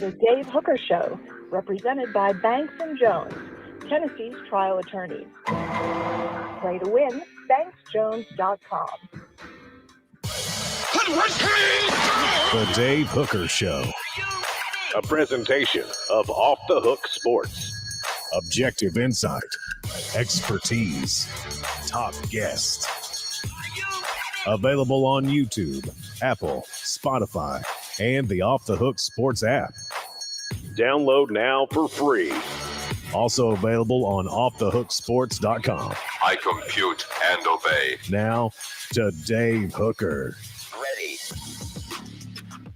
The Dave Hooker Show, represented by Banks & Jones, Tennessee's trial attorneys. Play to win, banksjones.com. The Dave Hooker Show. A presentation of Off the Hook Sports. Objective insight, expertise, top guests. Available on YouTube, Apple, Spotify, and the Off the Hook Sports app. Download now for free. Also available on offthehooksports.com. I compute and obey. Now to Dave Hooker. Ready.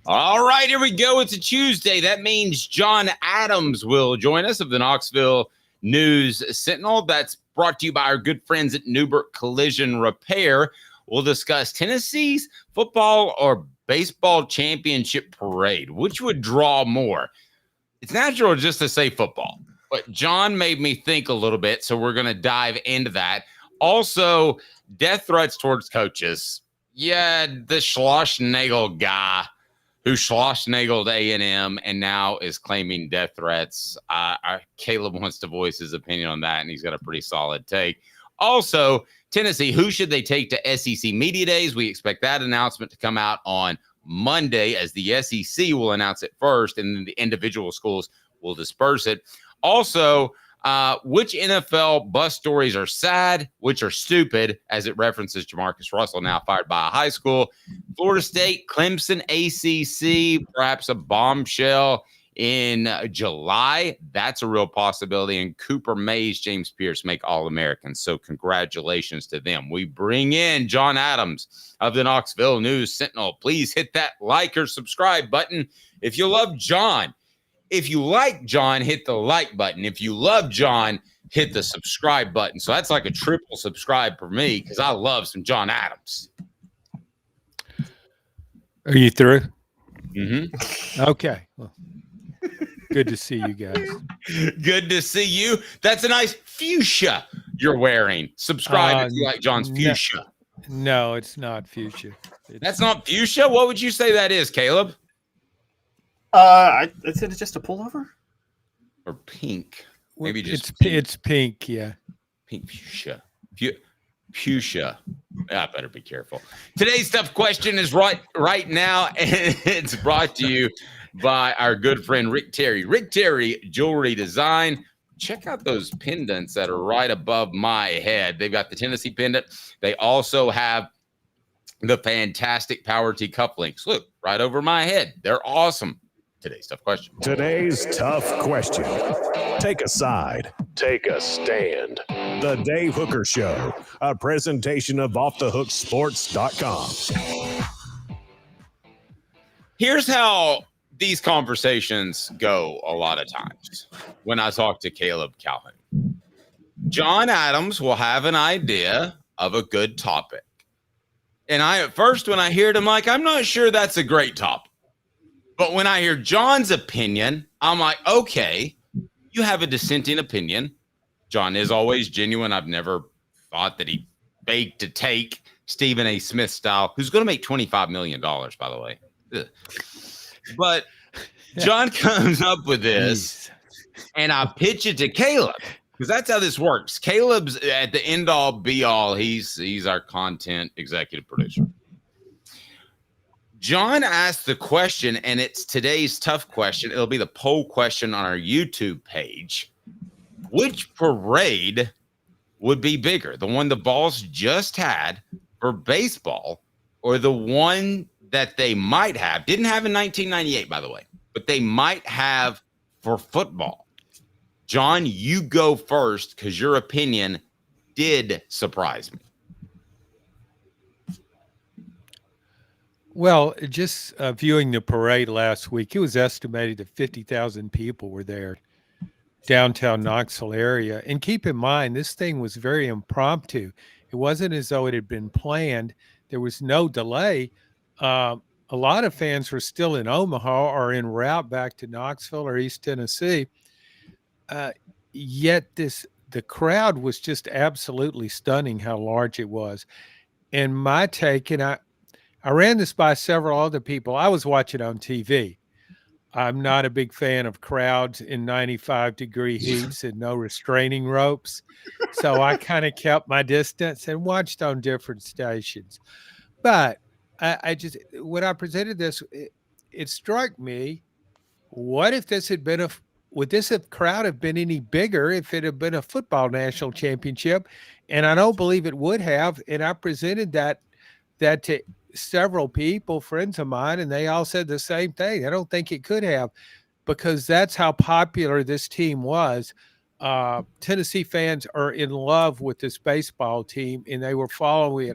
All right, here we go. It's a Tuesday. That means John Adams will join us of the Knoxville News Sentinel. That's brought to you by our good friends at Neubert Collision Repair. We'll discuss Tennessee's football or baseball championship parade. Which would draw more? It's natural just to say football, but John made me think a little bit, so we're going to dive into that. Also, death threats towards coaches. Yeah, the Schlossnagel guy who Schlossnageled A&M and now is claiming death threats. Caleb wants to voice his opinion on that, and he's got a pretty solid take. Also, Tennessee, who should they take to SEC Media Days? We expect that announcement to come out on Monday, as the SEC will announce it first, and then the individual schools will disperse it. Also, which NFL bus stories are sad, which are stupid, as it references Jamarcus Russell, now fired by a high school. Florida State, Clemson, ACC, perhaps a bombshell in July. That's a real possibility. And Cooper Mays, James Pierce make All-Americans. So congratulations to them. We bring in John Adams of the Knoxville News Sentinel. Please hit that like or subscribe button if you love John. If you like John, hit the like button. If you love John, hit the subscribe button. So that's like a triple subscribe for me because I love some John Adams. Are you through? Mm-hmm. Okay. Well, good to see you guys. Good to see you. That's a nice fuchsia you're wearing. Subscribe if you like John's fuchsia. No, it's not fuchsia. That's not fuchsia? What would you say that is, Caleb? I said it's just a pullover. Or pink. Maybe just it's pink, yeah. Pink fuchsia. Fuchsia. I better be careful. Today's tough question is right now, and it's brought to you by our good friend Rick Terry. Rick Terry Jewelry Design. Check out those pendants that are right above my head. They've got the Tennessee pendant. They also have the fantastic Power T cufflinks. Look, right over my head. They're awesome. Today's tough question. Today's tough question. Take a side. Take a stand. The Dave Hooker Show. A presentation of offthehooksports.com. Here's how these conversations go a lot of times when I talk to Caleb Calhoun. John Adams will have an idea of a good topic. And at first, when I hear it, I'm like, I'm not sure that's a great topic. But when I hear John's opinion, I'm like, okay, you have a dissenting opinion. John is always genuine. I've never thought that he begged to take Stephen A. Smith style, who's going to make $25 million, by the way. Ugh. But John comes up with this, and I pitch it to Caleb, because that's how this works. Caleb's at the end all be all. He's our content executive producer. John asked the question, and it's today's tough question. It'll be the poll question on our YouTube page. Which parade would be bigger? The one the Vols just had for baseball, or the one that they might have, didn't have in 1998, by the way, but they might have for football? John, you go first, because your opinion did surprise me. Well, just viewing the parade last week, it was estimated that 50,000 people were there, downtown Knoxville area. And keep in mind, this thing was very impromptu. It wasn't as though it had been planned. There was no delay. A lot of fans were still in Omaha or en route back to Knoxville or East Tennessee. Yet the crowd was just absolutely stunning how large it was. And my take, and I ran this by several other people. I was watching on TV. I'm not a big fan of crowds in 95-degree heats and no restraining ropes. So I kind of kept my distance and watched on different stations. But I just, when I presented this, it struck me, what if this had been would this crowd have been any bigger if it had been a football national championship? And I don't believe it would have. And I presented that to several people, friends of mine, and they all said the same thing. I don't think it could have, because that's how popular this team was. Tennessee fans are in love with this baseball team, and they were following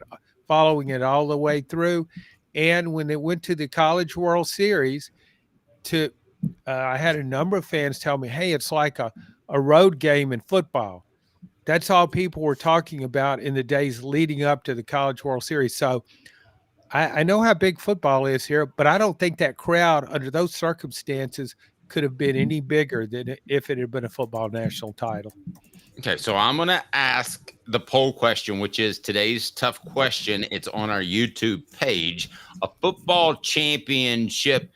it all the way through. And when it went to the College World Series, I had a number of fans tell me, hey, it's like a road game in football. That's all people were talking about in the days leading up to the College World Series. So I know how big football is here, but I don't think that crowd under those circumstances could have been any bigger than if it had been a football national title. Okay, so I'm going to ask the poll question, which is today's tough question. It's on our YouTube page. A football championship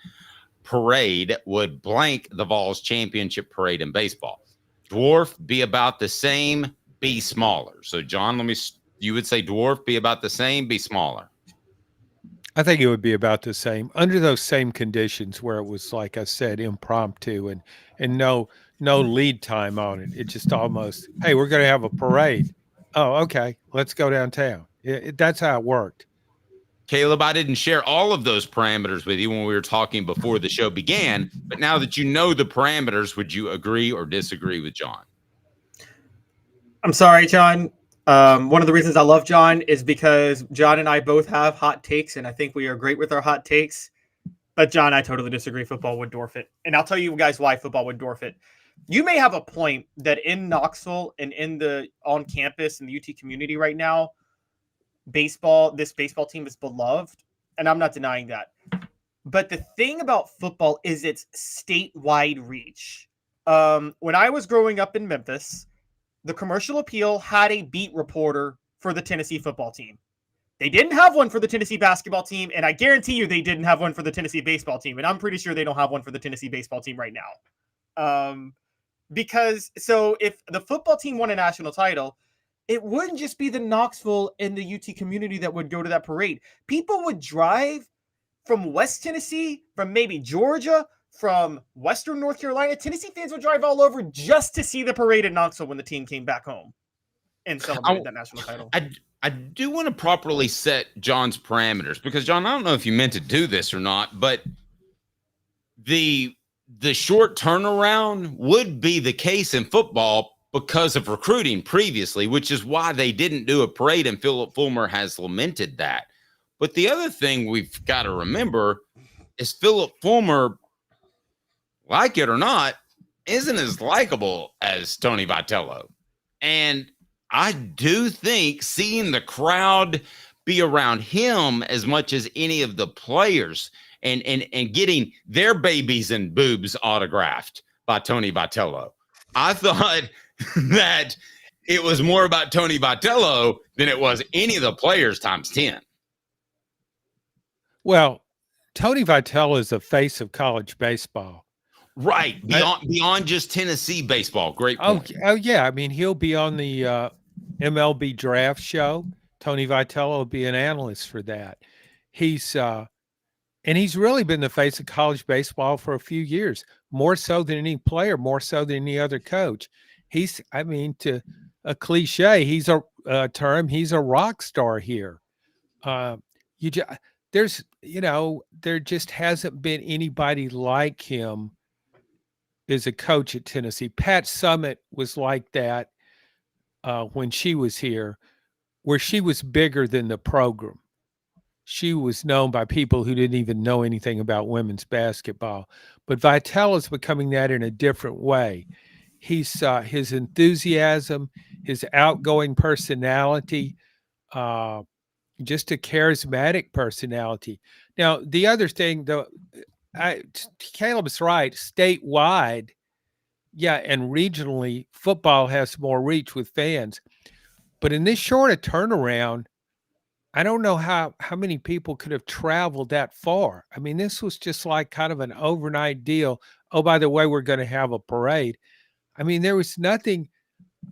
parade would blank the Vols championship parade in baseball. Dwarf, be about the same, be smaller. So, John, you would say dwarf, be about the same, be smaller. I think it would be about the same under those same conditions where it was, like I said, impromptu and no lead time on it. It just almost, hey, we're going to have a parade. Oh, okay, let's go downtown. That's how it worked. Caleb, I didn't share all of those parameters with you when we were talking before the show began, but now that you know the parameters, would you agree or disagree with John? I'm sorry, John. One of the reasons I love John is because John and I both have hot takes, and I think we are great with our hot takes. But John, I totally disagree. Football would dwarf it. And I'll tell you guys why football would dwarf it. You may have a point that in Knoxville and on campus in the UT community right now, this baseball team is beloved, and I'm not denying that. But the thing about football is its statewide reach. When I was growing up in Memphis, the Commercial Appeal had a beat reporter for the Tennessee football team. They didn't have one for the Tennessee basketball team, and I guarantee you they didn't have one for the Tennessee baseball team, and I'm pretty sure they don't have one for the Tennessee baseball team right now. Because if the football team won a national title, it wouldn't just be the Knoxville and the UT community that would go to that parade. People would drive from West Tennessee, from maybe Georgia, from Western North Carolina. Tennessee fans would drive all over just to see the parade in Knoxville when the team came back home and celebrated that national title. I do want to properly set John's parameters because, John, I don't know if you meant to do this or not, but the short turnaround would be the case in football because of recruiting previously, which is why they didn't do a parade, and Philip Fulmer has lamented that. But the other thing we've got to remember is Philip Fulmer, like it or not, isn't as likable as Tony Vitello. And I do think seeing the crowd be around him as much as any of the players and getting their babies and boobs autographed by Tony Vitello, I thought that it was more about Tony Vitello than it was any of the players times 10. Well, Tony Vitello is the face of college baseball. Right. Beyond just Tennessee baseball. Great point. Oh, yeah. I mean, he'll be on the MLB draft show. Tony Vitello will be an analyst for that. He's really been the face of college baseball for a few years, more so than any player, more so than any other coach. To a cliche, he's a term, he's a rock star here. There just hasn't been anybody like him as a coach at Tennessee. Pat Summitt was like that when she was here, where she was bigger than the program. She was known by people who didn't even know anything about women's basketball. But Vitello is becoming that in a different way. He's his enthusiasm, his outgoing personality, just a charismatic personality. Now, the other thing, though, Caleb's right, statewide, yeah, and regionally, football has more reach with fans. But in this short a turnaround, I don't know how many people could have traveled that far. I mean, this was just like kind of an overnight deal. Oh, by the way, we're going to have a parade. I mean, there was nothing.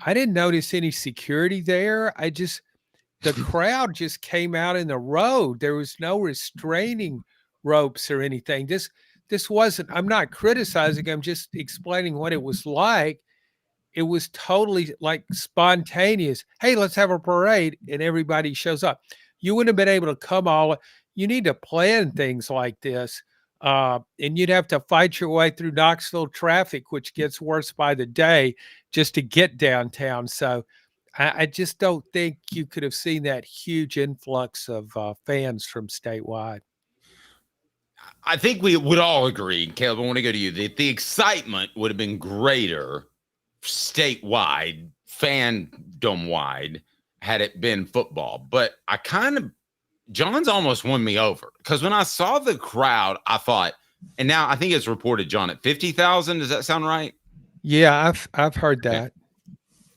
I didn't notice any security there. The crowd just came out in the road. There was no restraining ropes or anything. This wasn't, I'm not criticizing, I'm just explaining what it was like. It was totally like spontaneous. Hey, let's have a parade, and everybody shows up. You wouldn't have been able to come you need to plan things like this. And you'd have to fight your way through Knoxville traffic, which gets worse by the day, just to get downtown. So I just don't think you could have seen that huge influx of fans from statewide. I think we would all agree, Caleb, I want to go to you. The excitement would have been greater statewide, fandom-wide, had it been football. But John's almost won me over, because when I saw the crowd, I thought, and now I think it's reported, John, at 50,000. Does that sound right? Yeah, I've heard that.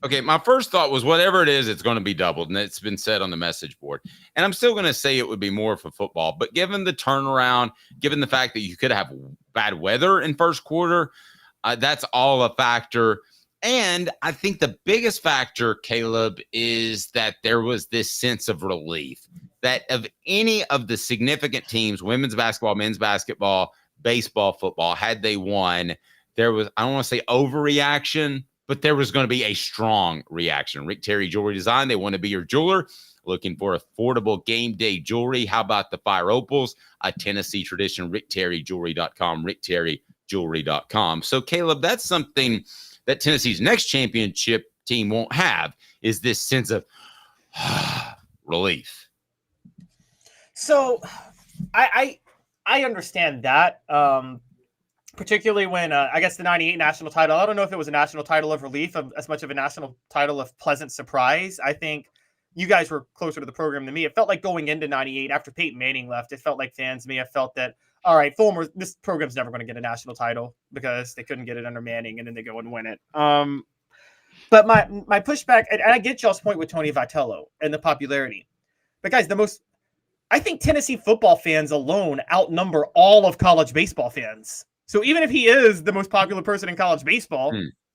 Okay, my first thought was whatever it is, it's going to be doubled, and it's been said on the message board. And I'm still going to say it would be more for football, but given the turnaround, given the fact that you could have bad weather in first quarter, that's all a factor. And I think the biggest factor, Caleb, is that there was this sense of relief that of any of the significant teams, women's basketball, men's basketball, baseball, football, had they won, there was, I don't want to say overreaction, but there was going to be a strong reaction. Rick Terry Jewelry Design, they want to be your jeweler. Looking for affordable game day jewelry. How about the Fire Opals? A Tennessee tradition, rickterryjewelry.com, rickterryjewelry.com. So, Caleb, that's something that Tennessee's next championship team won't have, is this sense of relief. So I understand that, particularly when I guess the 98 national title, I don't know if it was a national title of relief as much of a national title of pleasant surprise. I think you guys were closer to the program than me. It felt like going into 98 after Peyton Manning left, it felt like fans may have felt that, all right, Fulmer, this program's never going to get a national title because they couldn't get it under Manning, and then they go and win it. But my pushback, and I get y'all's point with Tony Vitello and the popularity, but guys, I think Tennessee football fans alone outnumber all of college baseball fans. So even if he is the most popular person in college baseball,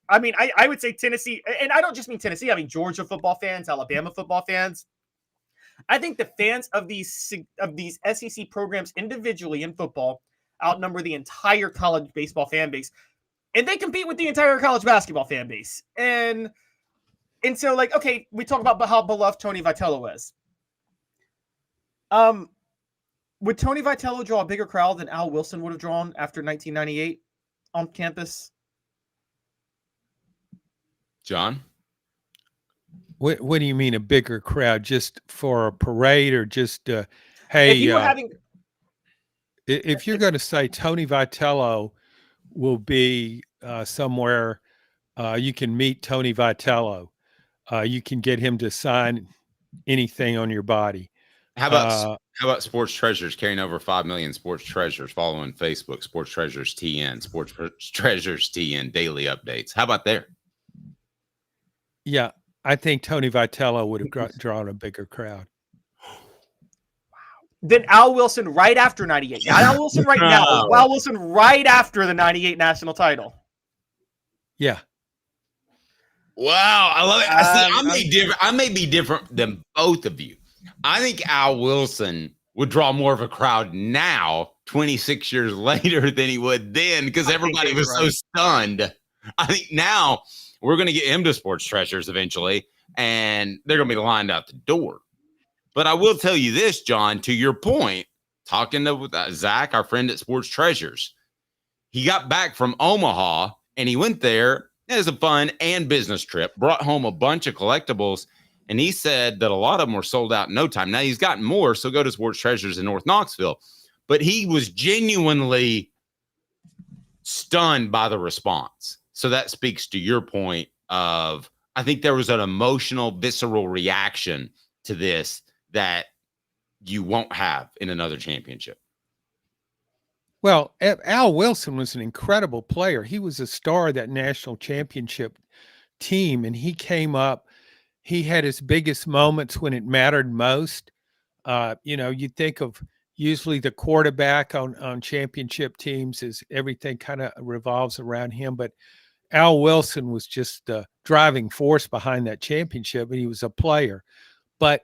I mean, I would say Tennessee, and I don't just mean Tennessee, I mean Georgia football fans, Alabama football fans. I think the fans of these SEC programs individually in football outnumber the entire college baseball fan base, and they compete with the entire college basketball fan base. And so, like, okay, we talk about how beloved Tony Vitello is. Would Tony Vitello draw a bigger crowd than Al Wilson would have drawn after 1998 on campus? John? What do you mean a bigger crowd? Just for a parade, or just hey? If you're going to say Tony Vitello will be somewhere, you can meet Tony Vitello. You can get him to sign anything on your body. How about Sports Treasures carrying over 5 million Sports Treasures following Facebook, Sports Treasures TN, Sports Treasures TN daily updates? How about there? Yeah, I think Tony Vitello would have drawn a bigger crowd. Then Al Wilson right after 98. Not Al Wilson right now. Al Wilson right after the 98 national title. Yeah. Wow, I love it. I may be different than both of you. I think Al Wilson would draw more of a crowd now, 26 years later, than he would then, because everybody was so stunned. I think now we're going to get him to Sports Treasures eventually, and they're going to be lined out the door. But I will tell you this, John, to your point, talking to Zach, our friend at Sports Treasures, he got back from Omaha, and he went there as a fun and business trip, brought home a bunch of collectibles, and he said that a lot of them were sold out in no time. Now, he's gotten more, so go to Sports Treasures in North Knoxville. But he was genuinely stunned by the response. So that speaks to your point of, I think there was an emotional, visceral reaction to this that you won't have in another championship. Well, Al Wilson was an incredible player. He was a star of that national championship team, and he came up. He had his biggest moments when it mattered most. You think of usually the quarterback on championship teams is everything kind of revolves around him. But Al Wilson was just the driving force behind that championship, and he was a player. But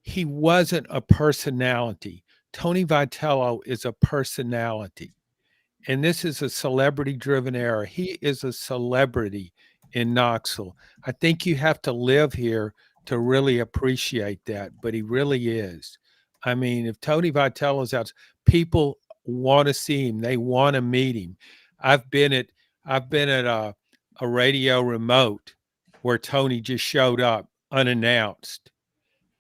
he wasn't a personality. Tony Vitello is a personality. And this is a celebrity-driven era. He is a celebrity in Knoxville. I think you have to live here to really appreciate that, but he really is. I mean, if Tony Vitello's out, people want to see him. They want to meet him. I've been at a radio remote where Tony just showed up unannounced,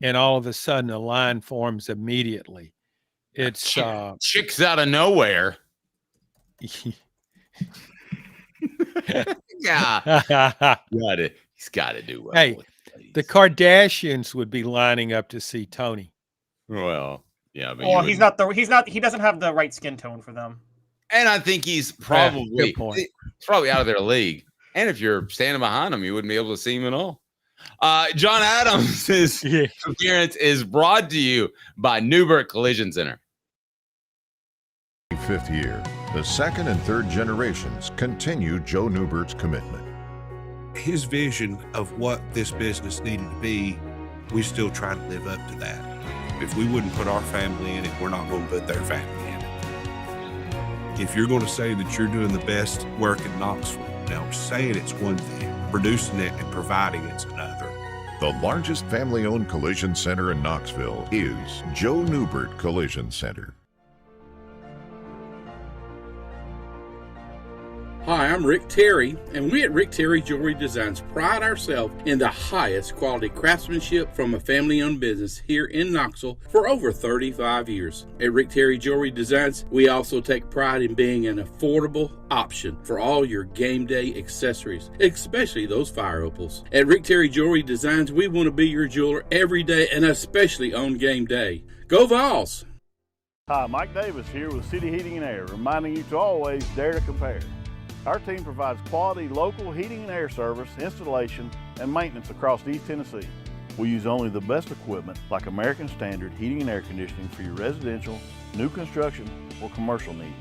and all of a sudden a line forms immediately. It's chicks out of nowhere. Yeah, he's got to do well. Hey, the Kardashians would be lining up to see Tony. Well, yeah, but he doesn't have the right skin tone for them. And I think he's probably out of their league. And if you're standing behind him, you wouldn't be able to see him at all. John Adams' appearance is brought to you by Neubert Collision Center. 5th year, the second and third generations continue Joe Neubert's commitment. His vision of what this business needed to be, we still try to live up to that. If we wouldn't put our family in it, we're not going to put their family in it. If you're going to say that you're doing the best work in Knoxville, now saying it's one thing, producing it and providing it's another. The largest family-owned collision center in Knoxville is Joe Neubert Collision Center. Hi, I'm Rick Terry, and we at Rick Terry Jewelry Designs pride ourselves in the highest quality craftsmanship from a family-owned business here in Knoxville for over 35 years. At Rick Terry Jewelry Designs, we also take pride in being an affordable option for all your game day accessories, especially those fire opals. At Rick Terry Jewelry Designs, we want to be your jeweler every day and especially on game day. Go Vols! Hi, Mike Davis here with City Heating and Air, reminding you to always dare to compare. Our team provides quality local heating and air service, installation, and maintenance across East Tennessee. We use only the best equipment like American Standard heating and air conditioning for your residential, new construction, or commercial needs.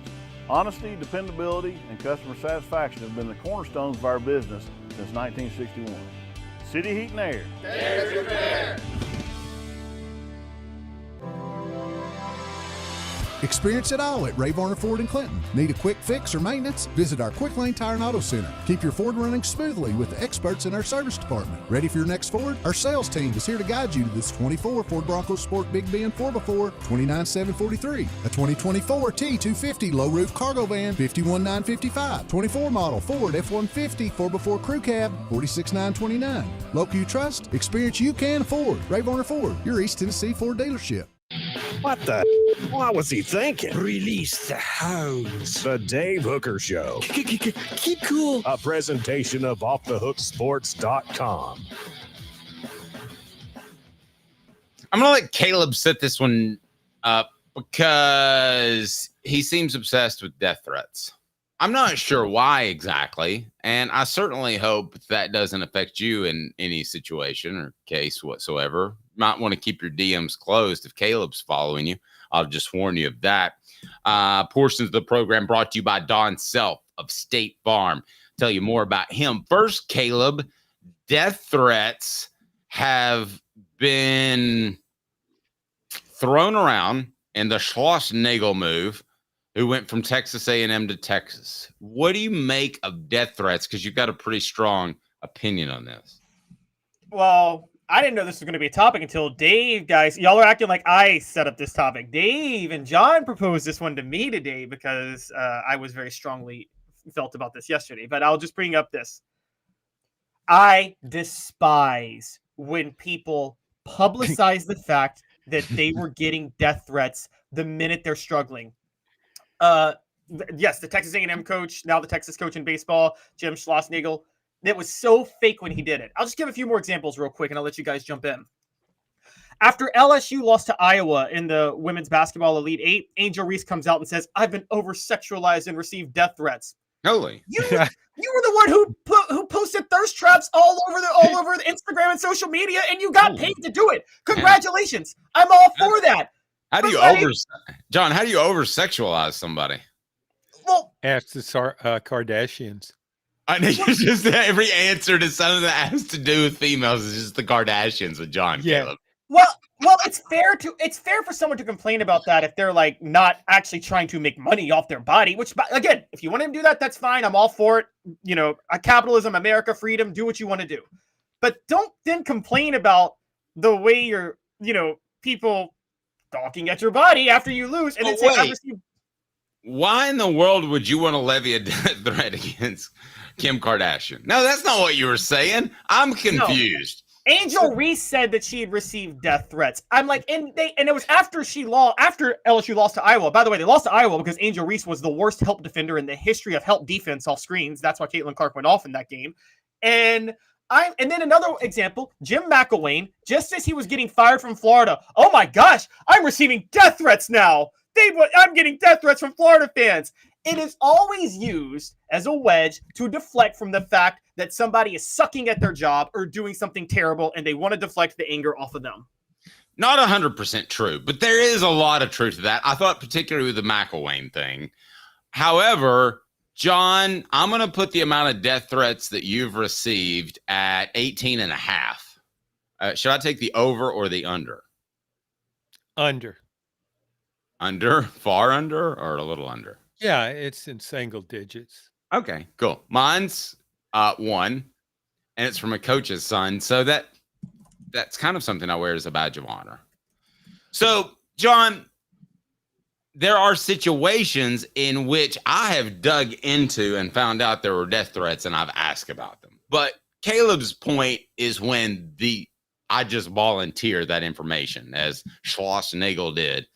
Honesty, dependability, and customer satisfaction have been the cornerstones of our business since 1961. City Heat and Air. Dare to compare. Experience it all at Ray Varner Ford in Clinton. Need a quick fix or maintenance? Visit our Quick Lane Tire and Auto Center. Keep your Ford running smoothly with the experts in our service department. Ready for your next Ford? Our sales team is here to guide you to this 24 Ford Bronco Sport Big Ben 4x4, $29,743. A 2024 T250 low roof cargo van, $51,955. 24 model Ford F-150 4x4 crew cab, $46,929. Local you trust, experience you can afford. Ray Varner Ford, your East Tennessee Ford dealership. What the? What was he thinking? Release the hounds. The Dave Hooker Show. Keep cool. A presentation of OffTheHookSports.com. I'm going to let Caleb set this one up because he seems obsessed with death threats. I'm not sure why exactly, and I certainly hope that doesn't affect you in any situation or case whatsoever. Might want to keep your DMs closed if Caleb's following you. I'll just warn you of that. Portions of the program brought to you by Don Self of State Farm. Tell you more about him. First, Caleb, death threats have been thrown around in the Schlossnagel move, who went from Texas A&M to Texas. What do you make of death threats? Because you've got a pretty strong opinion on this. Well, I didn't know this was going to be a topic until Dave, guys. Y'all are acting like I set up this topic. Dave and John proposed this one to me today because I was very strongly felt about this yesterday. But I'll just bring up this. I despise when people publicize the fact that they were getting death threats the minute they're struggling. Yes, the Texas A&M coach, now the Texas coach in baseball, Jim Schlossnagel, that was so fake when he did it. I'll just give a few more examples real quick, and I'll let you guys jump in. After LSU lost to Iowa in the women's basketball Elite Eight, Angel Reese comes out and says, "I've been over-sexualized and received death threats." Holy. You were the one who posted thirst traps all over the Instagram and social media, and you got paid to do it. Congratulations. I'm all for that. How do you John, how do you over sexualize somebody? Well, ask the Kardashians. I know just every answer to something that has to do with females is just the Kardashians with John Caleb. Well, it's fair for someone to complain about that if they're like not actually trying to make money off their body, which again, if you want to do that, that's fine. I'm all for it. You know, capitalism, America, freedom, do what you want to do. But don't then complain about the way you're, people gawking at your body after you lose and then say, why in the world would you want to levy a death threat against Kim Kardashian? No, that's not what you were saying. I'm confused. No. Angel Reese said that she had received death threats. I'm like, and it was after LSU lost to Iowa. By the way, they lost to Iowa because Angel Reese was the worst help defender in the history of help defense off screens. That's why Caitlin Clark went off in that game. And then another example, Jim McElwain, just as he was getting fired from Florida, oh my gosh, I'm receiving death threats now. I'm getting death threats from Florida fans. It is always used as a wedge to deflect from the fact that somebody is sucking at their job or doing something terrible, and they want to deflect the anger off of them. Not 100% true, but there is a lot of truth to that. I thought particularly with the McElwain thing. However, John, I'm going to put the amount of death threats that you've received at 18 and a half. Should I take the over or the under? Under. Under? Far under or a little under? Yeah, it's in single digits. Okay, cool. Mine's 1, and it's from a coach's son. So that's kind of something I wear as a badge of honor. So, John, there are situations in which I have dug into and found out there were death threats, and I've asked about them. But Caleb's point is when I just volunteered that information, as Schlossnagel did.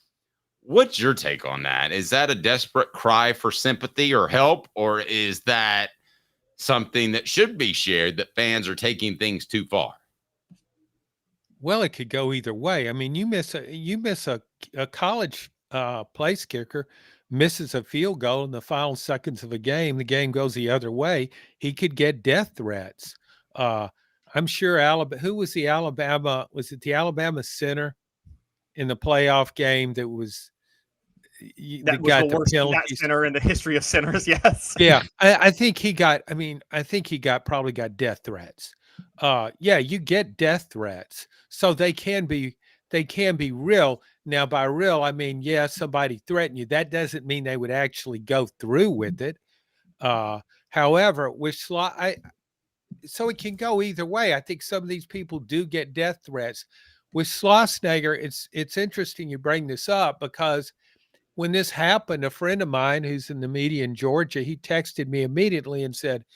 What's your take on that? Is that a desperate cry for sympathy or help, or is that something that should be shared that fans are taking things too far? Well, it could go either way. I mean, you miss a college place kicker misses a field goal in the final seconds of a game. The game goes the other way. He could get death threats. I'm sure Alabama. Who was the Alabama? Was it the Alabama center in the playoff game that was? That was the worst center in the history of centers. Yes. Yeah. I think he got probably got death threats. Yeah, you get death threats. So they can be real. Now by real, I mean, yeah, somebody threatened you. That doesn't mean they would actually go through with it. However, so it can go either way. I think some of these people do get death threats. With Schlossnager, it's interesting you bring this up because when this happened, a friend of mine who's in the media in Georgia, he texted me immediately and said,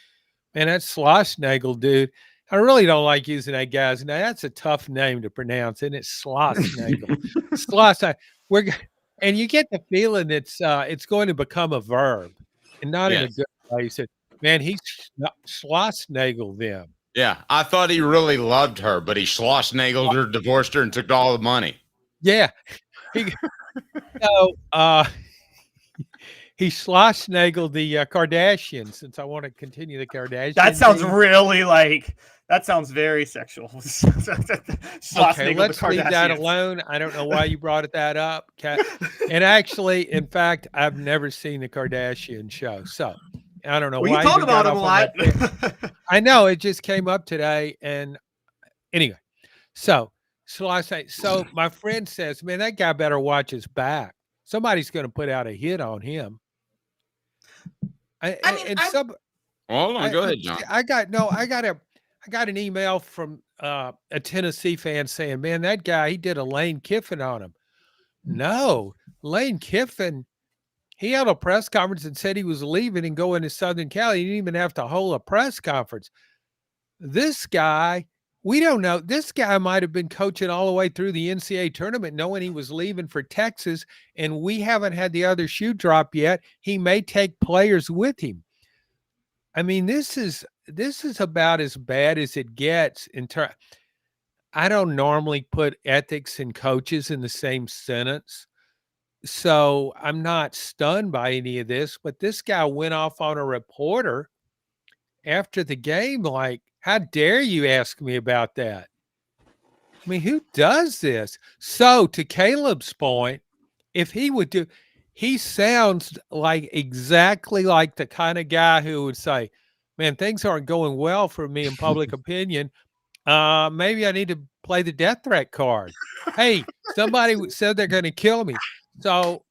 man, that Schlossnagle dude, I really don't like using that guy's name. That's a tough name to pronounce, and it's Schlossnagle. Schlossnagle. And you get the feeling it's going to become a verb and not in a good way. He said, man, he Schlossnagled them. Yeah, I thought he really loved her, but he Schlossnagled her, divorced her, and took all the money. Yeah. He Schlossnagled the Kardashians, since I want to continue the Kardashians. That sounds that sounds very sexual. Okay, let's leave that alone. I don't know why you brought that up. And actually, in fact, I've never seen the Kardashian show, so I don't know why you talk about him a lot. I know it just came up today, and anyway, so my friend says, man, that guy better watch his back. Somebody's going to put out a hit on him. Hold on, go ahead, John. I got an email from a Tennessee fan saying, man, that guy, he did a Lane Kiffin on him. No, Lane Kiffin, he held a press conference and said he was leaving and going to Southern Cal. He didn't even have to hold a press conference. This guy, we don't know. This guy might have been coaching all the way through the NCAA tournament, knowing he was leaving for Texas, and we haven't had the other shoe drop yet. He may take players with him. I mean, this is about as bad as it gets. I don't normally put ethics and coaches in the same sentence, so I'm not stunned by any of this. But this guy went off on a reporter after the game, like, how dare you ask me about that? I mean, who does this? So to Caleb's point, if he would do, he sounds like exactly like the kind of guy who would say, man, things aren't going well for me in public opinion. Maybe I need to play the death threat card. Hey, somebody said they're going to kill me. So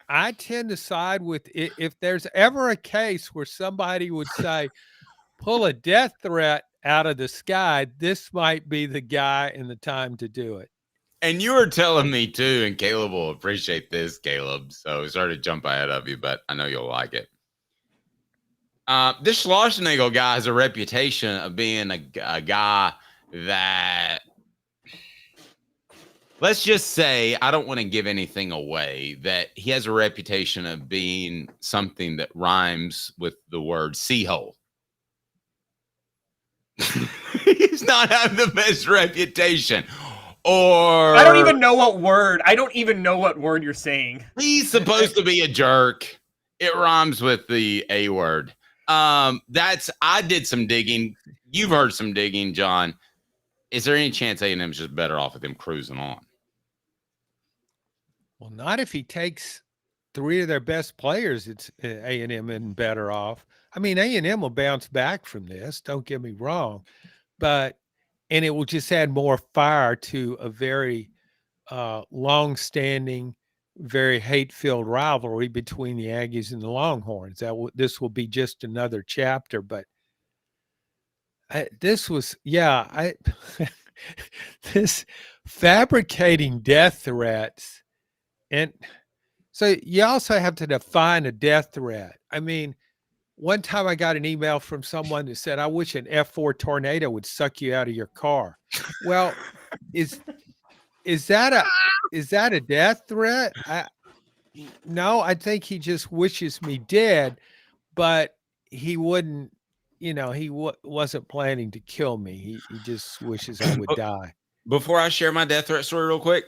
I tend to side with if there's ever a case where somebody would say, pull a death threat out of the sky, this might be the guy and the time to do it. And you were telling me too, and Caleb will appreciate this, Caleb. So sorry to jump ahead of you, but I know you'll like it. This Schlossnagel guy has a reputation of being a guy that, let's just say, I don't want to give anything away, that he has a reputation of being something that rhymes with the word seahole. He's not having the best reputation. Or I don't even know what word you're saying. He's supposed to be a jerk. It rhymes with the A word. I did some digging. You've heard some digging, John. Is there any chance A&M's just better off with him cruising on? Well, not if he takes 3 of their best players. It's A&M and better off. I mean, A&M will bounce back from this. Don't get me wrong, and it will just add more fire to a very long-standing, very hate-filled rivalry between the Aggies and the Longhorns. This will be just another chapter, but this fabricating death threats, and so you also have to define a death threat. I mean, one time I got an email from someone that said, I wish an F4 tornado would suck you out of your car. Well, is that a death threat? No, I think he just wishes me dead, but he wouldn't, he wasn't planning to kill me. He just wishes I would die. Before I share my death threat story real quick,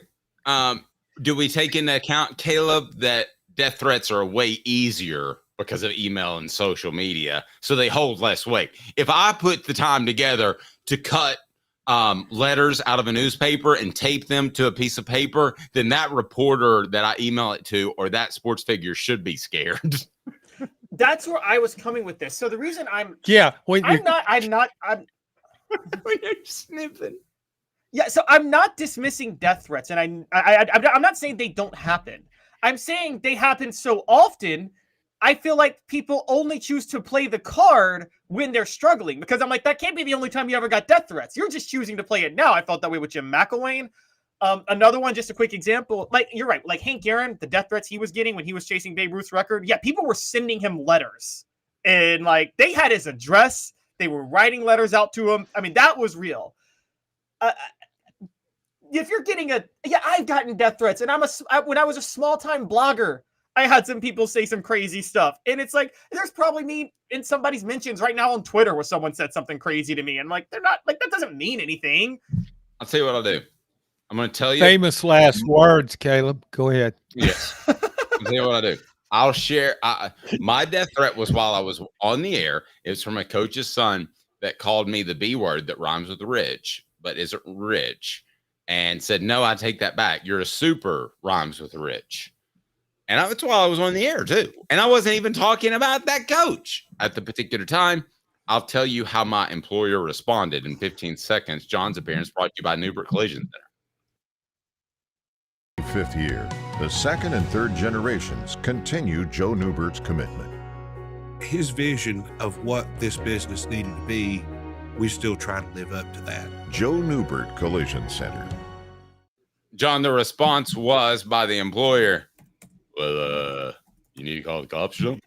do we take into account, Caleb, that death threats are way easier because of email and social media, so they hold less weight? If I put the time together to cut letters out of a newspaper and tape them to a piece of paper, then that reporter that I email it to or that sports figure should be scared. That's where I was coming with this. So the reason I'm when you're sniffing. Yeah, so I'm not dismissing death threats, and I'm not saying they don't happen. I'm saying they happen so often. I feel like people only choose to play the card when they're struggling, because I'm like, that can't be the only time you ever got death threats. You're just choosing to play it now. I felt that way with Jim McElwain. Another one, just a quick example. Like, you're right. Like Hank Aaron, the death threats he was getting when he was chasing Babe Ruth's record. Yeah, people were sending him letters, and like they had his address. They were writing letters out to him. I mean, that was real. If you're getting I've gotten death threats, and when I was a small time blogger, I had some people say some crazy stuff. And it's like, there's probably me in somebody's mentions right now on Twitter where someone said something crazy to me. And like, they're not like, that doesn't mean anything. I'll tell you what I'll do. I'm going to tell you. Famous last words, Caleb. Go ahead. Yes. I'll tell you what I'll do. I'll share. My death threat was while I was on the air. It was from a coach's son that called me the B word that rhymes with rich, but isn't rich. And said, no, I take that back. You're a super rhymes with rich. And that's while I was on the air, too. And I wasn't even talking about that coach at the particular time. I'll tell you how my employer responded in 15 seconds. John's appearance brought to you by Neubert Collision Center. Fifth year, the second and third generations continue Joe Neubert's commitment. His vision of what this business needed to be, we still try to live up to that. Joe Neubert Collision Center. John, the response was by the employer, well, you need to call the cops, Joe?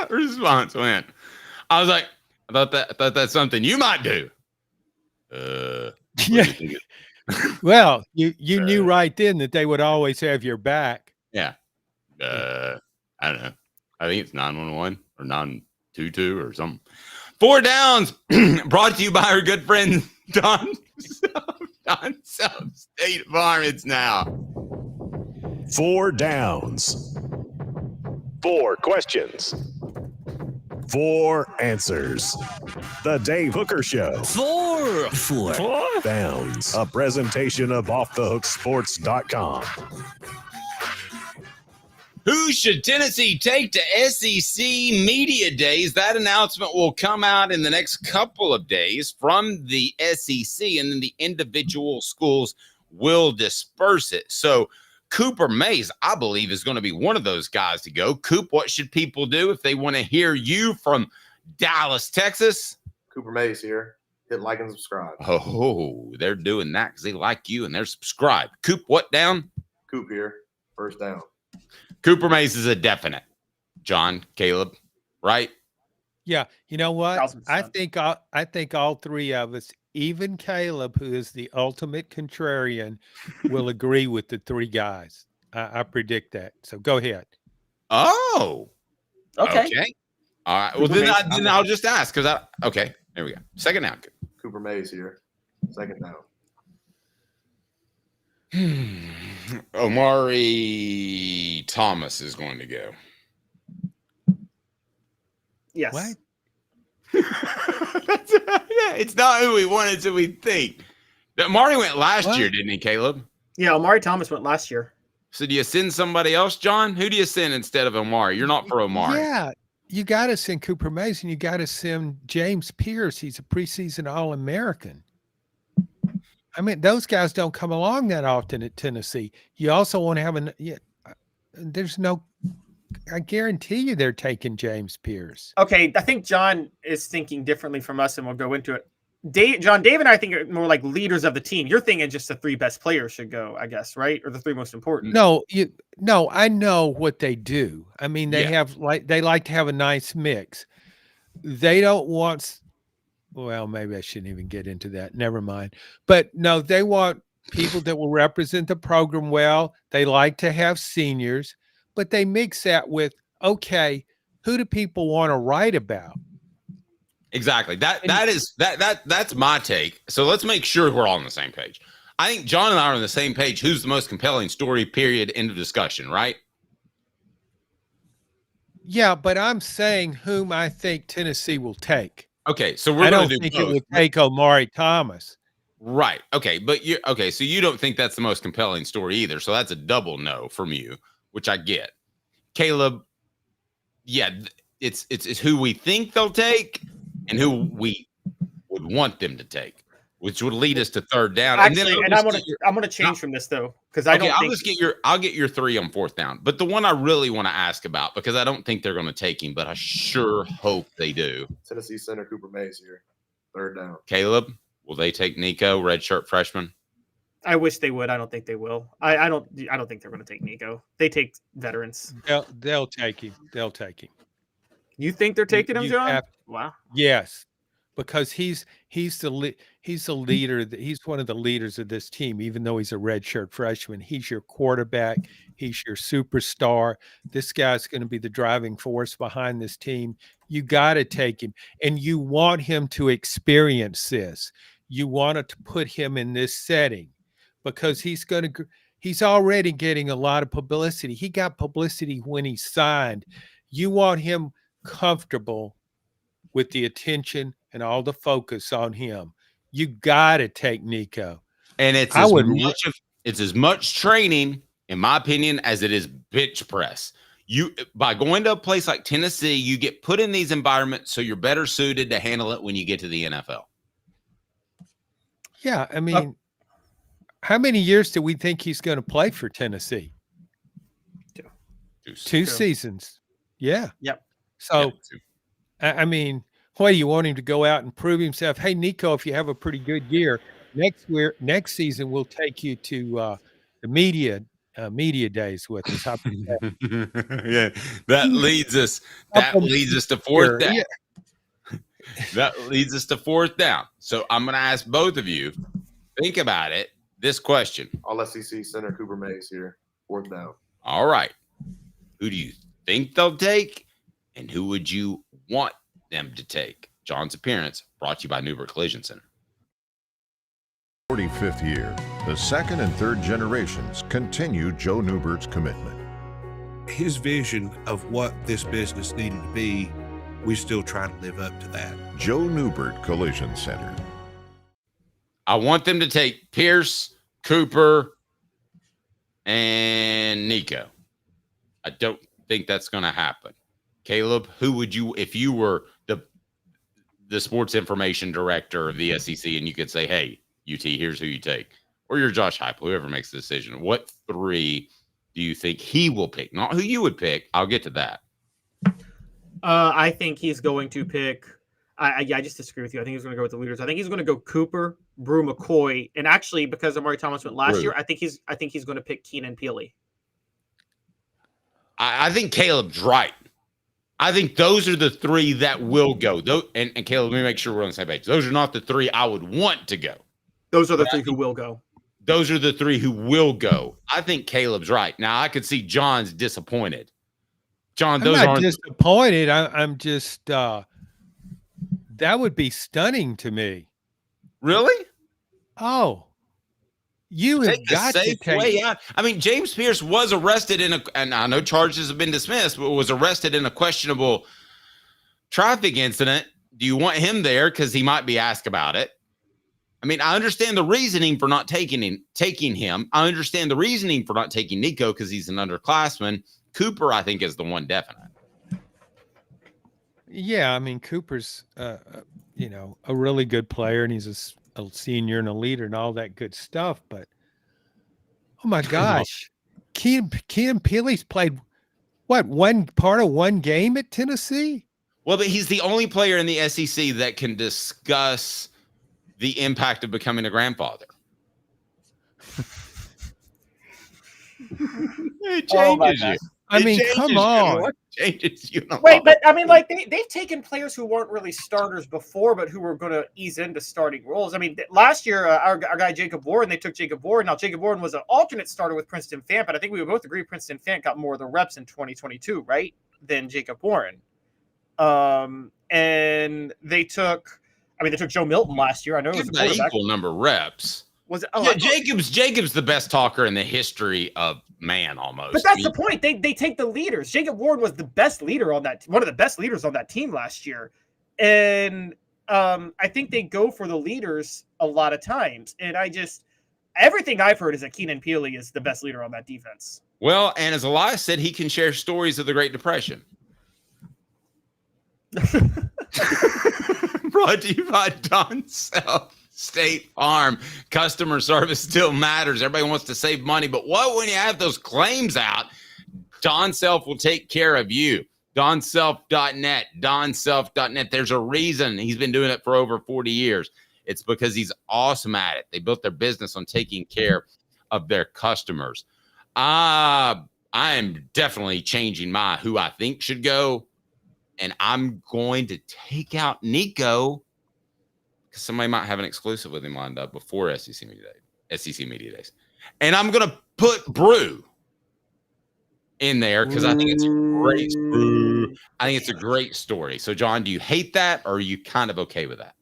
Response went, I was like, I thought that's something you might do. Yeah. Well, you knew right then that they would always have your back. Yeah. I don't know. I think it's 911 or 922 or something. 4 downs brought to you by our good friend Don South State Farm. It's now 4 downs. 4 questions, 4 answers. The Dave Hooker Show. 4 Downs. A presentation of OffTheHookSports.com. Who should Tennessee take to SEC Media Days? That announcement will come out in the next couple of days from the SEC, and then the individual schools will disperse it. So Cooper Mays, I believe, is going to be one of those guys to go. Coop, what should people do if they want to hear you from Dallas, Texas? Cooper Mays here. Hit like and subscribe. Oh, they're doing that because they like you and they're subscribed. Coop, what down? Coop here. First down. Cooper Mays is a definite. John, Caleb, right? Yeah, you know what? 1000%. I think all three of us, even Caleb, who is the ultimate contrarian, will agree with the three guys. I predict that. So go ahead. Oh, Okay. All right. Well, then I'll just ask because okay. There we go. Second down. Cooper Mays here. Second down. Omari Thomas is going to go. Yes. What? Yeah, it's not who we wanted, so we think. Omari went last year, didn't he, Caleb? Yeah, Omari Thomas went last year. So do you send somebody else, John? Who do you send instead of Omari? You're not for Omari. Yeah, you got to send Cooper Mays and you got to send James Pierce. He's a preseason All-American. I mean, those guys don't come along that often at Tennessee. You also want to have I guarantee you they're taking James Pierce. Okay, I think John is thinking differently from us, and we'll go into it. Dave and I think are more like leaders of the team. You're thinking just the 3 best players should go, I guess, right? Or the 3 most important. No, I know what they do. I mean, they like to have a nice mix. They don't want. Well, maybe I shouldn't even get into that. Never mind. But no, they want people that will represent the program well. They like to have seniors, but they mix that with, okay, who do people want to write about? Exactly. That's my take. So let's make sure we're all on the same page. I think John and I are on the same page. Who's the most compelling story, period, end of discussion, right? Yeah, but I'm saying whom I think Tennessee will take. Okay, so I don't think it would take Omari Thomas. Right. Okay, but so you don't think that's the most compelling story either. So that's a double no from you, which I get. Caleb, yeah, it's who we think they'll take and who we would want them to take, which would lead us to third down. Actually, I'm gonna change from this though, because I'll get your 3 on fourth down. But the one I really want to ask about, because I don't think they're going to take him, but I sure hope they do. Tennessee center Cooper Mays here. Third down. Caleb, will they take Nico, redshirt freshman? I wish they would. I don't think they will. I don't think they're going to take Nico. They take veterans. They'll take him. They'll take him. You think they're taking him, John? Wow. Yes, because he's the leader. He's one of the leaders of this team. Even though he's a redshirt freshman, he's your quarterback. He's your superstar. This guy's going to be the driving force behind this team. You got to take him, and you want him to experience this. You want to put him in this setting because he's already getting a lot of publicity. He got publicity when he signed. You want him comfortable with the attention and all the focus on him. You got to take Nico. And it's as much training, in my opinion, as it is bench press. By going to a place like Tennessee, you get put in these environments so you're better suited to handle it when you get to the NFL. Yeah, I mean, how many years do we think he's going to play for Tennessee? 2 seasons. Yeah. Yep. So, I mean, what do you want him to go out and prove himself? Hey, Nico, if you have a pretty good year, next season we'll take you to the media days with us. Yeah, that leads us to fourth down. Yeah. That leads us to fourth down. So I'm going to ask both of you, think about it. This question. All SEC center Cooper Mays here. Fourth down. All right. Who do you think they'll take, and who would you want them to take? John's appearance brought to you by Neubert Collision Center. 45th year, the second and third generations continue Joe Neubert's commitment. his vision of what this business needed to be, we still try to live up to that. Joe Neubert Collision Center. I want them to take Pierce, Cooper, and Nico. I don't think that's going to happen. Caleb, who would you, if you were the sports information director of the SEC and you could say, hey, UT, here's who you take, or you're Josh Heupel, whoever makes the decision, what three do you think he will pick? Not who you would pick. I'll get to that. I think he's going to pick. I just disagree with you. I think he's going to go with the leaders. I think he's going to go Cooper, Brew, McCoy, and actually because Amari Thomas went last year, I think he's going to pick Keenan Peely. I think Caleb's right. I think those are the three that will go. And Caleb, let me make sure we're on the same page. Those are not the three I would want to go. Those are the three who will go. Those are the three who will go. I think Caleb's right. Now, I could see John's disappointed. John, those aren't disappointed. I'm just that would be stunning to me. Really? Oh, you have got to take way out. I mean, James Pierce was arrested and I know charges have been dismissed, but was arrested in a questionable traffic incident. Do you want him there because he might be asked about it? I mean, I understand the reasoning for not taking him. I understand the reasoning for not taking Nico because he's an underclassman. Cooper, I think, is the one definite. Yeah, I mean, Cooper's, a really good player, and he's a senior and a leader and all that good stuff. But, oh, my gosh, Keenan Peely's played, one game at Tennessee? Well, but he's the only player in the SEC that can discuss the impact of becoming a grandfather. It changes you. I mean, come on. Changes you. Wait, but I mean, like they've taken players who weren't really starters before, but who were going to ease into starting roles. I mean, last year, our guy Jacob Warren, they took Jacob Warren. Now, Jacob Warren was an alternate starter with Princeton Fant, but I think we would both agree Princeton Fant got more of the reps in 2022, right, than Jacob Warren. And they took Joe Milton last year. I know it was an equal number of reps. Was it? Yeah, Jacob's the best talker in the history of man, almost. But that's the point. They take the leaders. Jacob Ward was the best leader on that, one of the best leaders on that team last year, and I think they go for the leaders a lot of times. And everything I've heard is that Keenan Peely is the best leader on that defense. Well, and as Elias said, he can share stories of the Great Depression. Brought to you by Don Self. State Farm. Customer service still matters. Everybody wants to save money, but what when you have those claims out? Don Self will take care of you. DonSelf.net. DonSelf.net. There's a reason he's been doing it for over 40 years. It's because he's awesome at it. They built their business on taking care of their customers. I am definitely changing who I think should go, and I'm going to take out Nico. Somebody might have an exclusive with him lined up before SEC Media Days. And I'm going to put Brew in there because I think it's a great story. So, John, do you hate that or are you kind of okay with that?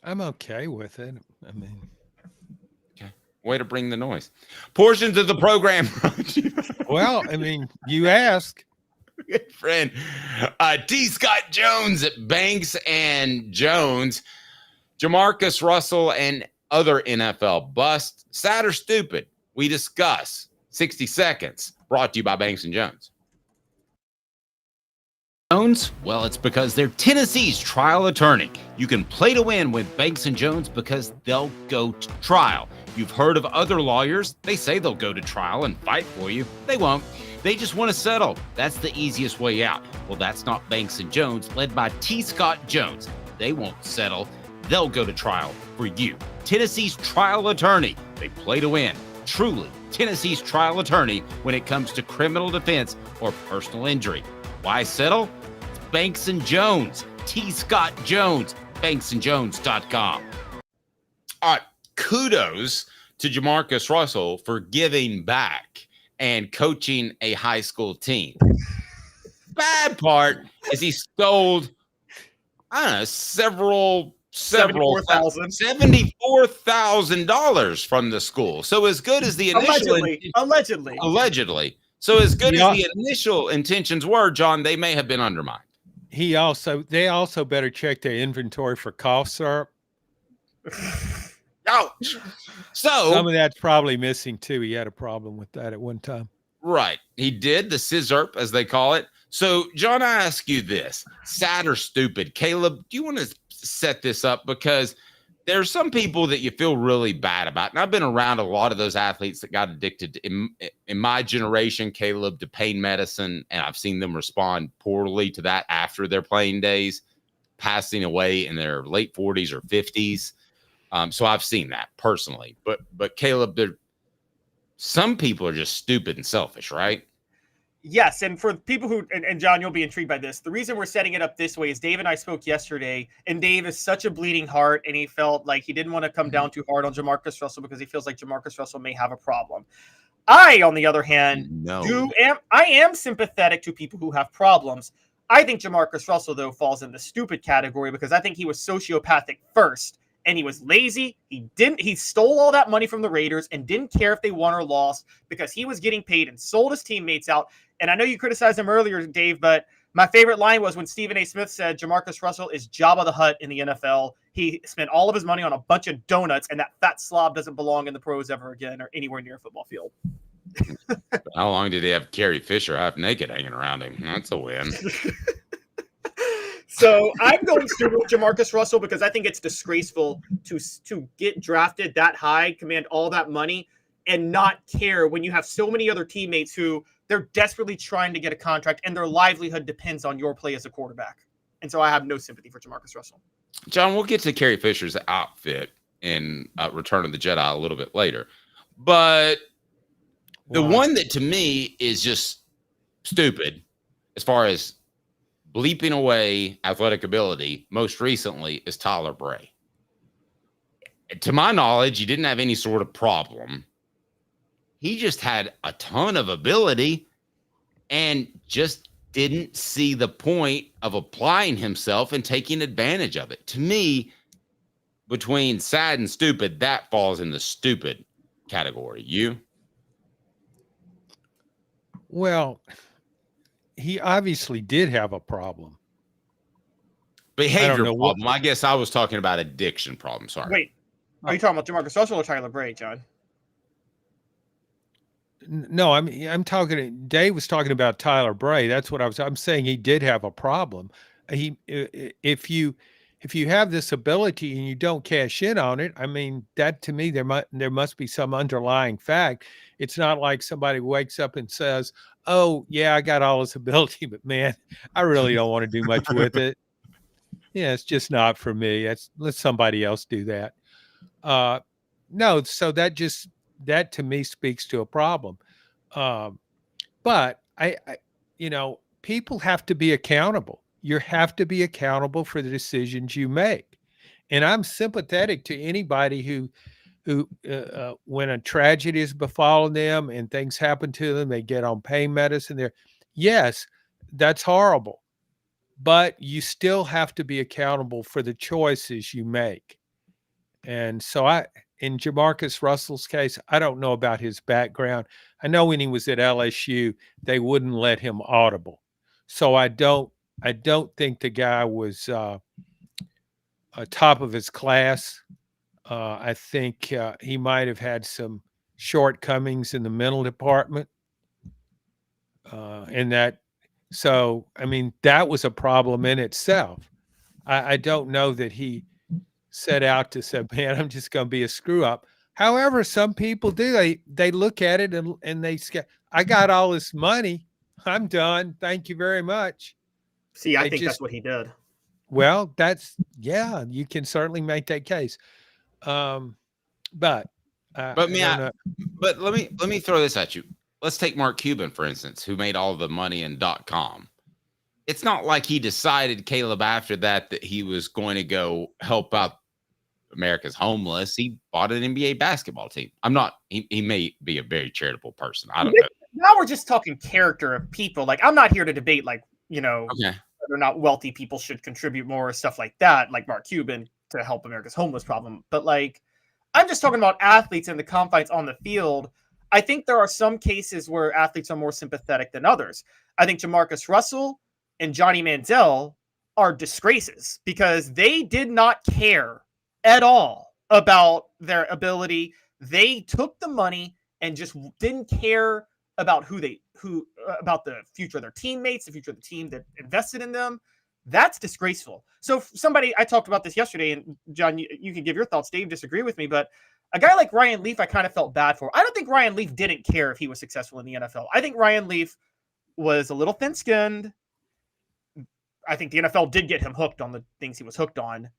I'm okay with it. I mean, okay. Way to bring the noise. Portions of the program. Well, I mean, you ask. Good friend, T. Scott Jones at Banks and Jones, Jamarcus Russell, and other NFL busts. Sad or stupid? We discuss 60 seconds. Brought to you by Banks and Jones. Jones? Well, it's because they're Tennessee's trial attorney. You can play to win with Banks and Jones because they'll go to trial. You've heard of other lawyers. They say they'll go to trial and fight for you. They won't. They just want to settle. That's the easiest way out. Well, that's not Banks and Jones, led by T. Scott Jones. They won't settle. They'll go to trial for you. Tennessee's trial attorney. They play to win. Truly, Tennessee's trial attorney when it comes to criminal defense or personal injury. Why settle? It's Banks and Jones. T. Scott Jones. BanksandJones.com. All right. Kudos to Jamarcus Russell for giving back and coaching a high school team. Bad part is he stole, several $74,000 from the school. So as good as the initial allegedly. So as good as the initial intentions were, John, they may have been undermined. They also better check their inventory for cough syrup. Ouch. So some of that's probably missing too. He had a problem with that at one time. Right. He did, the scissorp, as they call it. So, John, I ask you this, sad or stupid? Caleb, do you want to set this up? Because there's some people that you feel really bad about. And I've been around a lot of those athletes that got addicted in my generation, Caleb, to pain medicine. And I've seen them respond poorly to that after their playing days, passing away in their late 40s or 50s. So I've seen that personally. But Caleb, some people are just stupid and selfish, right? Yes, and for people who, and John, you'll be intrigued by this. The reason we're setting it up this way is Dave and I spoke yesterday, and Dave is such a bleeding heart, and he felt like he didn't want to come down too hard on Jamarcus Russell because he feels like Jamarcus Russell may have a problem. I, on the other hand, I am sympathetic to people who have problems. I think Jamarcus Russell, though, falls in the stupid category because I think he was sociopathic first. And he was lazy. He stole all that money from the Raiders and didn't care if they won or lost because he was getting paid and sold his teammates out. And I know you criticized him earlier, Dave, but my favorite line was when Stephen A. Smith said Jamarcus Russell is Jabba the Hutt in the NFL. He spent all of his money on a bunch of donuts, and that fat slob doesn't belong in the pros ever again or anywhere near a football field. How long did he have Carrie Fisher half naked hanging around him? That's a win. So I'm going stupid with Jamarcus Russell because I think it's disgraceful to get drafted that high, command all that money, and not care when you have so many other teammates who they're desperately trying to get a contract and their livelihood depends on your play as a quarterback. And so I have no sympathy for Jamarcus Russell. John, we'll get to Carrie Fisher's outfit in Return of the Jedi a little bit later. But the one that to me is just stupid as far as bleeping away athletic ability most recently is Tyler Bray. To my knowledge, he didn't have any sort of problem. He just had a ton of ability and just didn't see the point of applying himself and taking advantage of it. To me, between sad and stupid, that falls in the stupid category. You? Well, he obviously did have a problem. Behavior problem. I guess I was talking about addiction problem. Sorry. Wait, are you talking about Jamarcus Russell or Tyler Bray, John? No, I'm talking. Dave was talking about Tyler Bray. That's what I'm saying. He did have a problem. If you have this ability and you don't cash in on it, I mean, that to me there must be some underlying fact. It's not like somebody wakes up and says, "Oh yeah, I got all this ability, but man, I really don't want to do much with it. Yeah, it's just not for me. Let somebody else do that." No, so that to me speaks to a problem. But I people have to be accountable. You have to be accountable for the decisions you make. And I'm sympathetic to anybody who when a tragedy has befallen them and things happen to them, they get on pain medicine. Yes, that's horrible. But you still have to be accountable for the choices you make. And so in Jamarcus Russell's case, I don't know about his background. I know when he was at LSU, they wouldn't let him audible. So I don't think the guy was top of his class. I think he might have had some shortcomings in the mental department. So, I mean, that was a problem in itself. I don't know that he set out to say, man, I'm just going to be a screw up. However, some people do. They look at it and they say, I got all this money. I'm done. Thank you very much. See, I think that's what he did. Well, you can certainly make that case. But let me throw this at you. Let's take Mark Cuban, for instance, who made all the money in .com. It's not like he decided, Caleb, after that he was going to go help out America's homeless. He bought an NBA basketball team. He may be a very charitable person. I don't know. Now we're just talking character of people. Like, I'm not here to debate, whether or not wealthy people should contribute more or stuff like that, like Mark Cuban. to help America's homeless problem. But like, I'm just talking about athletes and the confines on the field. I think there are some cases where athletes are more sympathetic than others. I think Jamarcus Russell and Johnny Manziel are disgraces because they did not care at all about their ability. They took the money and just didn't care about about the future of their teammates, the future of the team that invested in them. That's disgraceful. So somebody, I talked about this yesterday, and John, you can give your thoughts. Dave disagree with me, but a guy like Ryan Leaf, I kind of felt bad for. I don't think Ryan Leaf didn't care if he was successful in the NFL. I think Ryan Leaf was a little thin-skinned. I think the NFL did get him hooked on the things he was hooked on.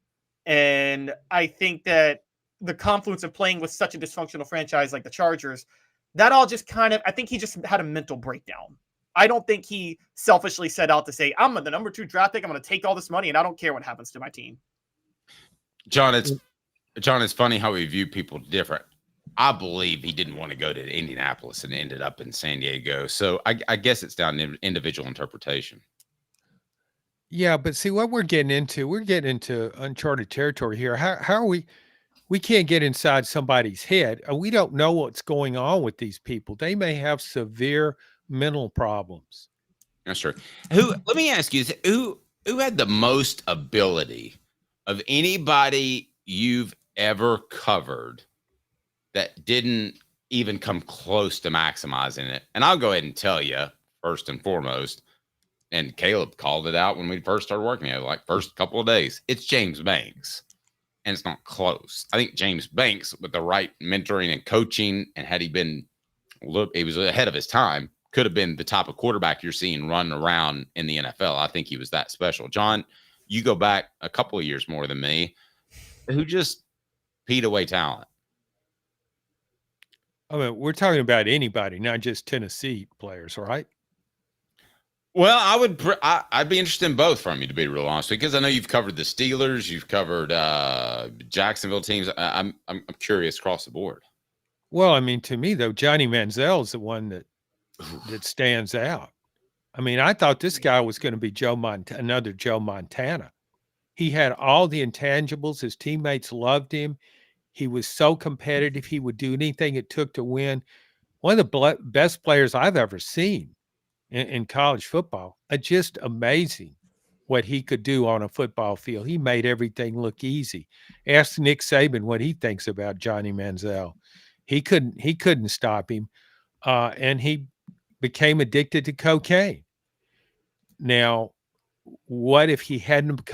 And I think that the confluence of playing with such a dysfunctional franchise like the Chargers, that all just kind of, I think he just had a mental breakdown. I don't think he selfishly set out to say, I'm the number 2 draft pick. I'm going to take all this money and I don't care what happens to my team. John, it's funny how we view people different. I believe he didn't want to go to Indianapolis and ended up in San Diego. So I guess it's down to individual interpretation. Yeah, but see what we're getting into uncharted territory here. How are we can't get inside somebody's head. We don't know what's going on with these people. They may have severe mental problems. That's true. Let me ask you, who had the most ability of anybody you've ever covered that didn't even come close to maximizing it? And I'll go ahead and tell you, first and foremost, and Caleb called it out when we first started working together, like first couple of days, it's James Banks. And it's not close. I think James Banks, with the right mentoring and coaching, and had he been, he was ahead of his time, could have been the type of quarterback you're seeing run around in the NFL. I think he was that special. John, you go back a couple of years more than me, who just peed away talent. I mean, we're talking about anybody, not just Tennessee players, right? Well, I'd be interested in both from you, to be real honest, because I know you've covered the Steelers, you've covered Jacksonville teams. I'm curious across the board. Well, I mean, to me though, Johnny Manziel is the one that stands out. I mean, I thought this guy was going to be another Joe Montana. He had all the intangibles. His teammates loved him. He was so competitive. He would do anything it took to win. One of the best players I've ever seen in college football. Just amazing what he could do on a football field. He made everything look easy. Ask Nick Saban what he thinks about Johnny Manziel. He couldn't stop him. And he became addicted to cocaine. Now, what if he hadn't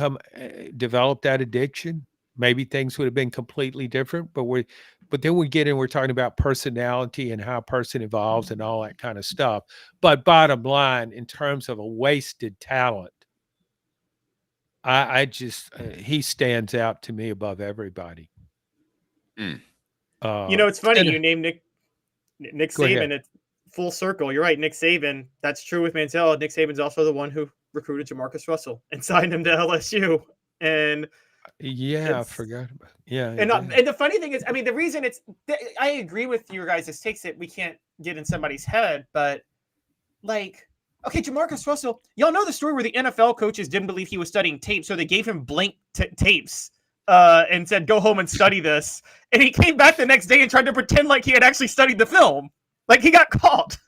developed that addiction? Maybe things would have been completely different, but then we're talking about personality and how a person evolves and all that kind of stuff. But bottom line, in terms of a wasted talent, he stands out to me above everybody. It's funny you named Nick Saban. It's full circle. You're right, Nick Saban. That's true with Manziel. Nick Saban's also the one who recruited Jamarcus Russell and signed him to LSU. And I forgot about it. Yeah. And the funny thing is, I mean, the reason I agree with your guys' takes that we can't get in somebody's head, but like, okay, Jamarcus Russell, y'all know the story where the NFL coaches didn't believe he was studying tape, so they gave him blank tapes and said, go home and study this. And he came back the next day and tried to pretend like he had actually studied the film. Like he got caught.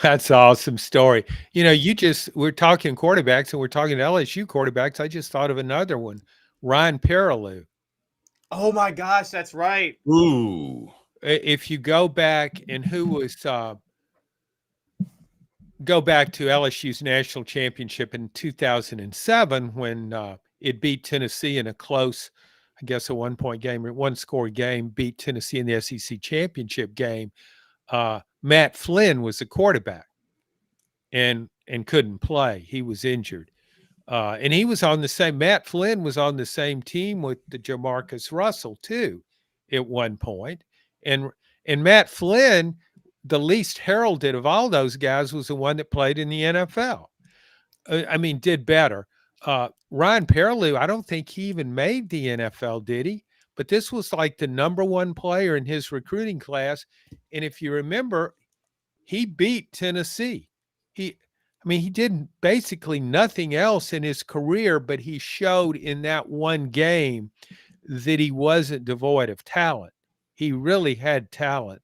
That's an awesome story. We're talking quarterbacks and we're talking LSU quarterbacks. I just thought of another one, Ryan Perrilloux. Oh my gosh, that's right. Ooh. If you go back and go back to LSU's national championship in 2007 when it beat Tennessee in a close, I guess a 1-point game or 1-score game, beat Tennessee in the SEC championship game. Matt Flynn was the quarterback and couldn't play. He was injured. And he was Matt Flynn was on the same team with the Jamarcus Russell too at one point. And Matt Flynn, the least heralded of all those guys, was the one that played in the NFL. Did better. Ryan Perrilloux, I don't think he even made the NFL, did he? But this was like the number one player in his recruiting class. And if you remember, he beat Tennessee. I mean, he did basically nothing else in his career, but he showed in that one game that he wasn't devoid of talent. He really had talent,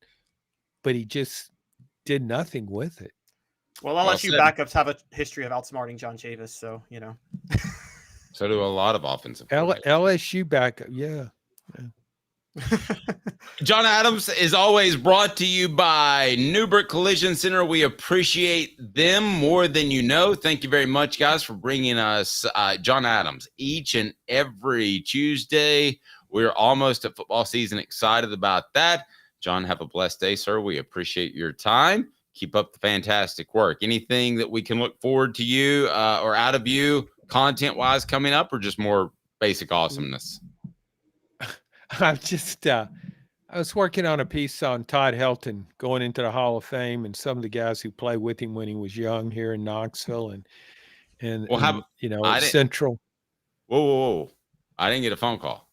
but he just did nothing with it. Well, LSU backups have a history of outsmarting John Chavis, so, you know. So do a lot of offensive LSU backup, yeah. John Adams is always brought to you by Neubert Collision Center. We appreciate them more than you know. Thank you very much, guys, for bringing us John Adams each and every Tuesday. We're almost at football season, excited about that. John, have a blessed day, sir. We appreciate your time. Keep up the fantastic work. Anything that we can look forward to you or out of you content-wise coming up, or just more basic awesomeness? I'm just I was working on a piece on Todd Helton going into the Hall of Fame and some of the guys who played with him when he was young here in Knoxville and you know, Central. Whoa. I didn't get a phone call.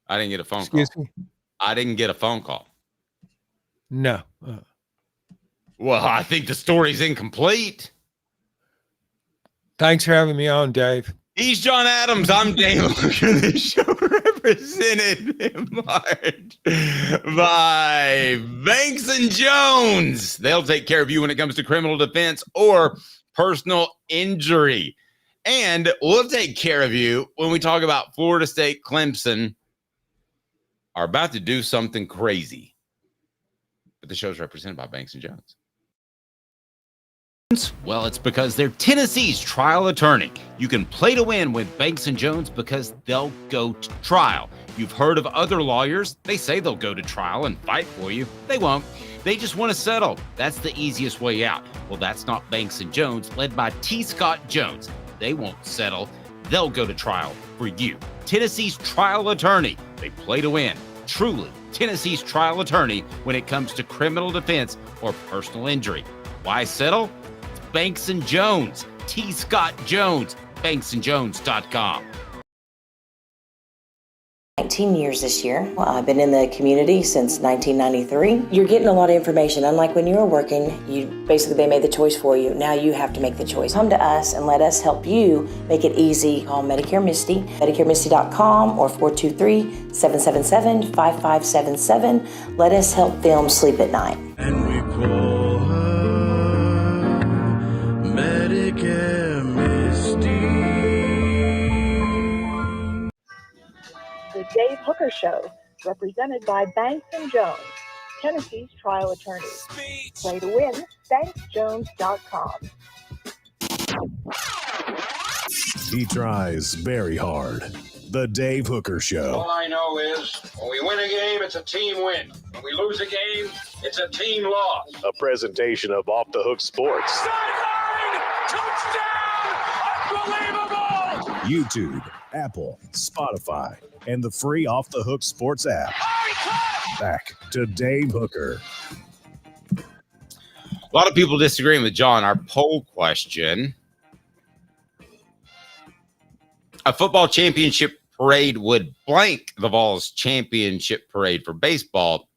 Excuse me? I didn't get a phone call. No. Well, I think the story's incomplete. Thanks for having me on, Dave. He's John Adams. I'm Dave Hooker. The show represented in March by Banks and Jones. They'll take care of you when it comes to criminal defense or personal injury. And we'll take care of you when we talk about Florida State Clemson are about to do something crazy. But the show's represented by Banks and Jones. Well, it's because they're Tennessee's trial attorney. You can play to win with Banks and Jones because they'll go to trial. You've heard of other lawyers. They say they'll go to trial and fight for you. They won't. They just want to settle. That's the easiest way out. Well, that's not Banks and Jones, led by T. Scott Jones. They won't settle. They'll go to trial for you. Tennessee's trial attorney. They play to win. Truly, Tennessee's trial attorney when it comes to criminal defense or personal injury. Why settle? Banks and Jones, T. Scott Jones, banksandjones.com. 19 years this year. I've been in the community since 1993. You're getting a lot of information. Unlike when you were working, they made the choice for you. Now you have to make the choice. Come to us and let us help you make it easy. Call Medicare Misty, MedicareMisty.com or 423-777-5577. Let us help them sleep at night. And we call her Medicare Misty. The Dave Hooker Show, represented by Banks and Jones, Tennessee's trial attorneys. Play to win, banksjones.com. He tries very hard. The Dave Hooker Show. All I know is when we win a game, it's a team win. When we lose a game, it's a team loss. A presentation of Off the Hook Sports. Touchdown! Unbelievable! YouTube, Apple, Spotify, and the free Off the Hook Sports app. Back to Dave Hooker. A lot of people disagreeing with John. Our poll question: a football championship parade would blank the Vols championship parade for baseball,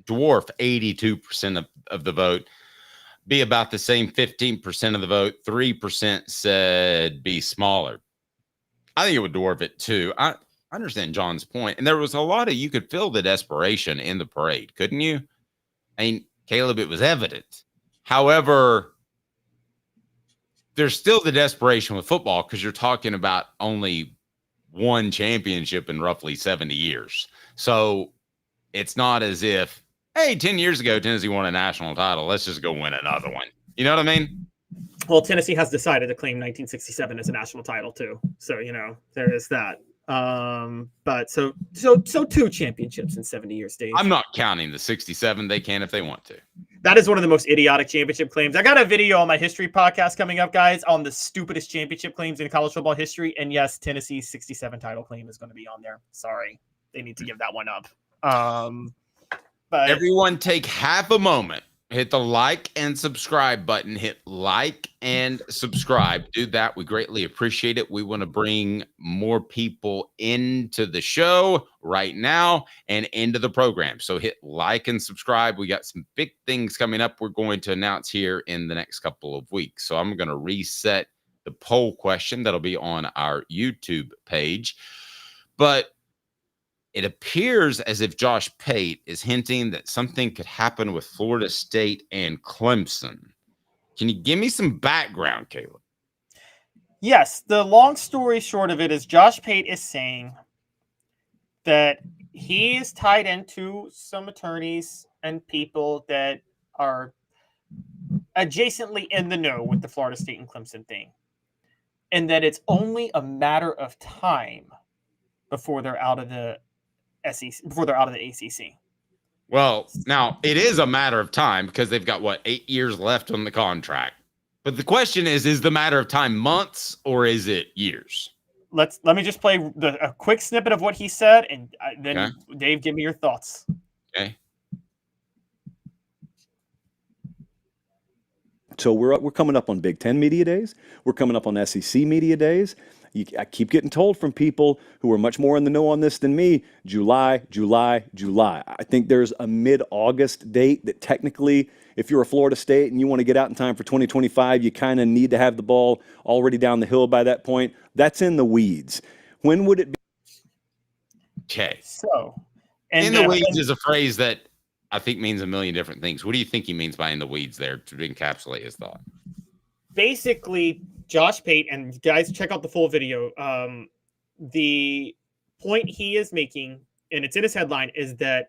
dwarf 82% of the vote, be about the same 15% of the vote. 3% said be smaller. I think it would dwarf it too. I understand John's point. And there was a lot of, you could feel the desperation in the parade, couldn't you? I mean, Caleb, it was evident. However, there's still the desperation with football because you're talking about only one championship in roughly 70 years. So it's not as if, hey, 10 years ago, Tennessee won a national title. Let's just go win another one. You know what I mean? Well, Tennessee has decided to claim 1967 as a national title too. So, you know, there is that. But so 2 championships in 70 years, Dave. I'm not counting the 67. They can if they want to. That is one of the most idiotic championship claims. I got a video on my history podcast coming up, guys, on the stupidest championship claims in college football history. And yes, Tennessee's 67 title claim is going to be on there. Sorry. They need to give that one up. But everyone take half a moment hit the like and subscribe button. Hit like and subscribe. Do that. We greatly appreciate it. We want to bring more people into the show right now and into the program. So hit like and subscribe. We got some big things coming up we're going to announce here in the next couple of weeks. So I'm going to reset the poll question that'll be on our YouTube page. But it appears as if Josh Pate is hinting that something could happen with Florida State and Clemson. Can you give me some background, Caleb? Yes, the long story short of it is Josh Pate is saying that he is tied into some attorneys and people that are adjacently in the know with the Florida State and Clemson thing, and that it's only a matter of time before they're out of the SEC, before they're out of the ACC. Well, now it is a matter of time because they've got 8 years left on the contract. But the question is the matter of time months or is it years? Let me just play a quick snippet of what he said, and then Okay. Dave, give me your thoughts. Okay. So we're coming up on Big Ten Media Days. We're coming up on SEC Media Days. I keep getting told from people who are much more in the know on this than me, July. I think there's a mid-August date that technically, if you're a Florida State and you want to get out in time for 2025, you kind of need to have the ball already down the hill by that point. That's in the weeds. When would it be? Okay. So, in the weeds is a phrase that I think means a million different things. What do you think he means by in the weeds there to encapsulate his thought? Basically, Josh Pate, and guys, check out the full video. The point he is making, and it's in his headline, is that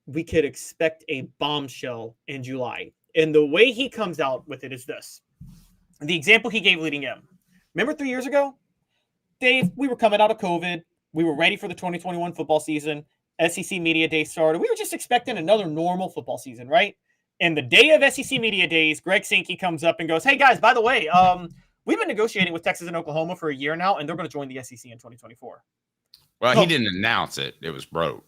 we could expect a bombshell in July. And the way he comes out with it is this. The example he gave leading in. Remember 3 years ago? Dave, we were coming out of COVID. We were ready for the 2021 football season. SEC Media Day started. We were just expecting another normal football season, right? And the day of SEC Media Days, Greg Sankey comes up and goes, hey, guys, by the way, we've been negotiating with Texas and Oklahoma for a year now, and they're going to join the SEC in 2024 Well, he didn't announce it. It was broke.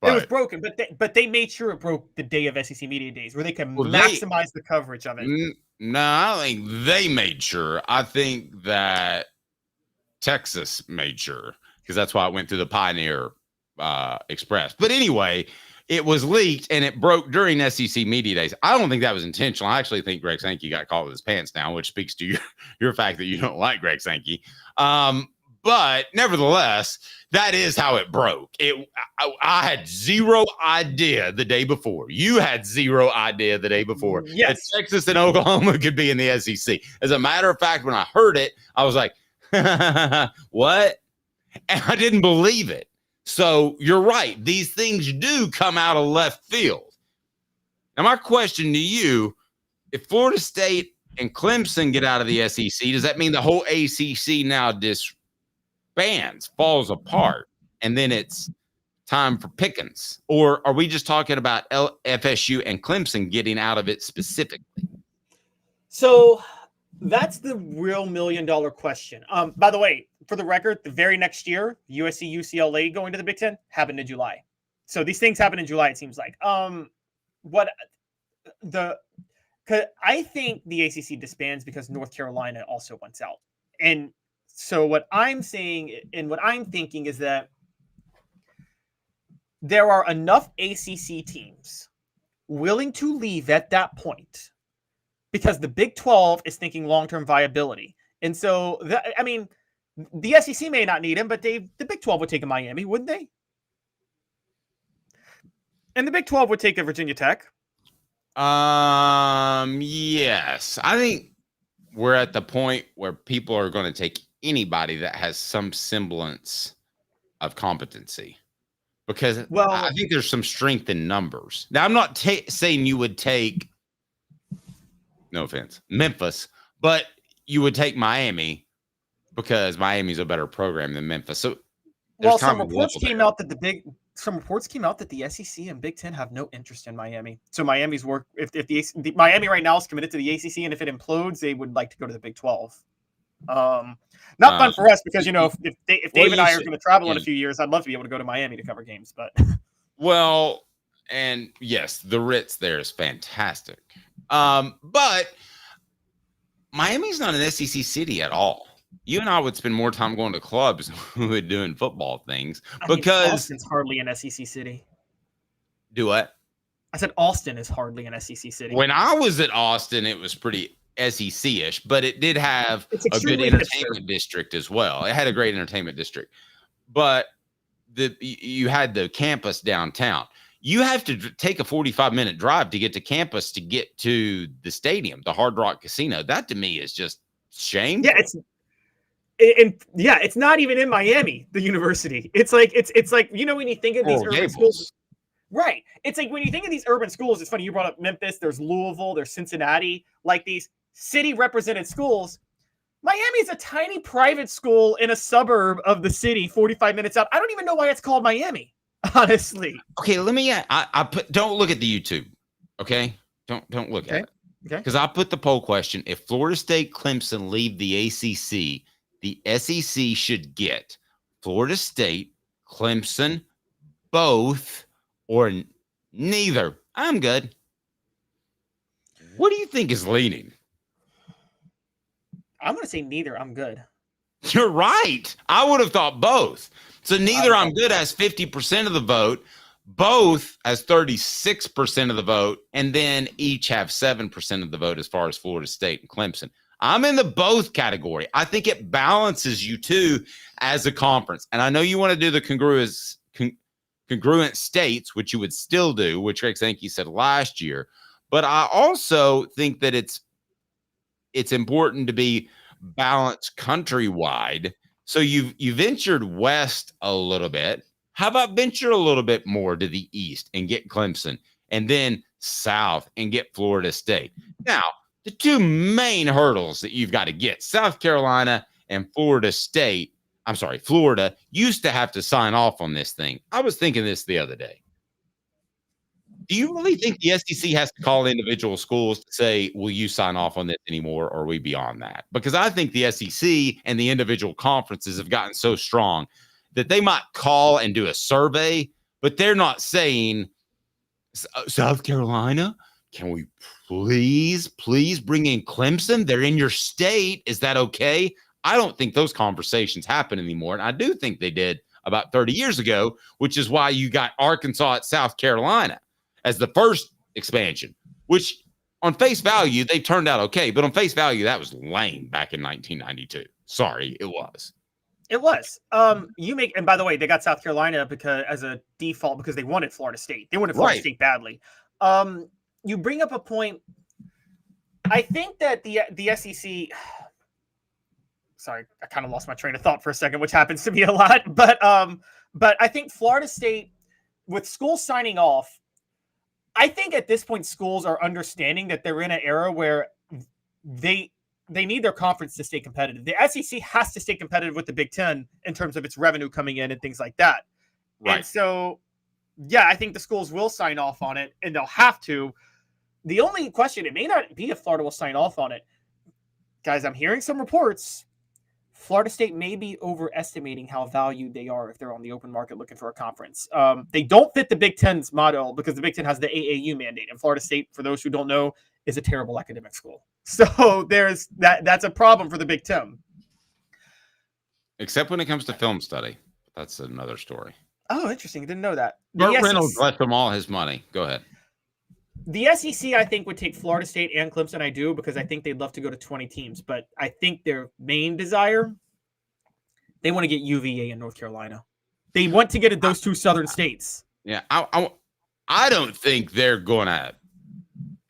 It was broken, but they made sure it broke the day of SEC Media Days where they can maximize the coverage of it. No, I don't think they made sure. I think that Texas made sure because that's why it went through the Pioneer Express. But anyway, it was leaked and it broke during SEC Media Days. I don't think that was intentional. I actually think Greg Sankey got caught with his pants down, which speaks to your fact that you don't like Greg Sankey. But nevertheless, that is how it broke. I had zero idea the day before. You had zero idea the day before that Texas and Oklahoma could be in the SEC. As a matter of fact, when I heard it, I was like, what? And I didn't believe it. So you're right. These things do come out of left field. Now, my question to you, if Florida State and Clemson get out of the SEC, does that mean the whole ACC now disbands, falls apart, and then it's time for Pickens? Or are we just talking about FSU and Clemson getting out of it specifically? So that's the real $1 million question. By the way, for the record, the very next year, USC, UCLA going to the Big Ten happened in July. So these things happen in July, it seems like. I think the ACC disbands because North Carolina also wants out. And so what I'm saying and what I'm thinking is that there are enough ACC teams willing to leave at that point because the Big 12 is thinking long-term viability. And so, the SEC may not need him, but the Big 12 would take a Miami, wouldn't they? And the Big 12 would take a Virginia Tech. Yes. I think we're at the point where people are going to take anybody that has some semblance of competency because I think there's some strength in numbers. Now, I'm not saying you would take, no offense, Memphis, but you would take Miami because Miami's a better program than Memphis. So, some reports came out that the SEC and Big Ten have no interest in Miami. So Miami's work, if the Miami right now is committed to the ACC, and if it implodes, they would like to go to the Big 12. Not fun for us because if Dave and I are going to travel in a few years, I'd love to be able to go to Miami to cover games. But And yes, the Ritz there is fantastic. But Miami's not an SEC city at all. You and I would spend more time going to clubs than we would doing football things because Austin's hardly an SEC city. Do what? I said Austin is hardly an SEC city. When I was at Austin, it was pretty SEC-ish, but it did have a good entertainment district as well. It had a great entertainment district, but you had the campus downtown. You have to take a 45-minute drive to get to campus to get to the stadium, the Hard Rock Casino. That to me is just shame. Yeah, it's not even in Miami, the university. It's like you know when you think of these urban schools, right? It's like when you think of these urban schools. It's funny you brought up Memphis. There's Louisville. There's Cincinnati. Like these city represented schools. Miami is a tiny private school in a suburb of the city, 45 minutes out. I don't even know why it's called Miami. Honestly. Okay, let me. Don't look at the YouTube. Okay, don't look at it. Okay. Because I put the poll question: if Florida State, Clemson leave the ACC, the SEC should get Florida State, Clemson, both, or neither. I'm good. What do you think is leaning? I'm going to say neither. I'm good. You're right. I would have thought both. So neither I'm good has 50% of the vote, both has 36% of the vote, and then each have 7% of the vote as far as Florida State and Clemson. I'm in the both category. I think it balances you too as a conference. And I know you want to do the congruent states, which you would still do, which Rick Sankey said last year. But I also think that it's important to be balanced countrywide. So you ventured west a little bit. How about venture a little bit more to the east and get Clemson, and then south and get Florida State? Now, the two main hurdles that you've got to get, South Carolina and Florida State, Florida used to have to sign off on this thing. I was thinking this the other day. Do you really think the SEC has to call individual schools to say, will you sign off on this anymore, or are we beyond that? Because I think the SEC and the individual conferences have gotten so strong that they might call and do a survey, but they're not saying, South Carolina, can we please bring in Clemson? They're in your state. Is that okay? I don't think those conversations happen anymore. And I do think they did about 30 years ago, which is why you got Arkansas at South Carolina as the first expansion, which on face value, they turned out okay. But on face value, that was lame back in 1992. Sorry, it was. It was. And by the way, they got South Carolina as a default because they wanted Florida State. They wanted Florida State badly. You bring up a point. I think that the SEC. Sorry, I kind of lost my train of thought for a second, which happens to me a lot. But I think Florida State, with schools signing off, I think at this point schools are understanding that they're in an era where they need their conference to stay competitive. The SEC has to stay competitive with the Big Ten in terms of its revenue coming in and things like that. Right. And so, yeah, I think the schools will sign off on it, and they'll have to. The only question, it may not be if Florida will sign off on it. Guys, I'm hearing some reports. Florida State may be overestimating how valued they are if they're on the open market looking for a conference. They don't fit the Big Ten's model because the Big Ten has the AAU mandate. And Florida State, for those who don't know, is a terrible academic school. So there's that's a problem for the Big Ten. Except when it comes to film study. That's another story. Oh, interesting. Didn't know that. Burt Reynolds left them all his money. Go ahead. The SEC, I think, would take Florida State and Clemson. I do, because I think they'd love to go to 20 teams. But I think their main desire, they want to get UVA in North Carolina. They want to get at those two southern states. Yeah, I don't think they're going to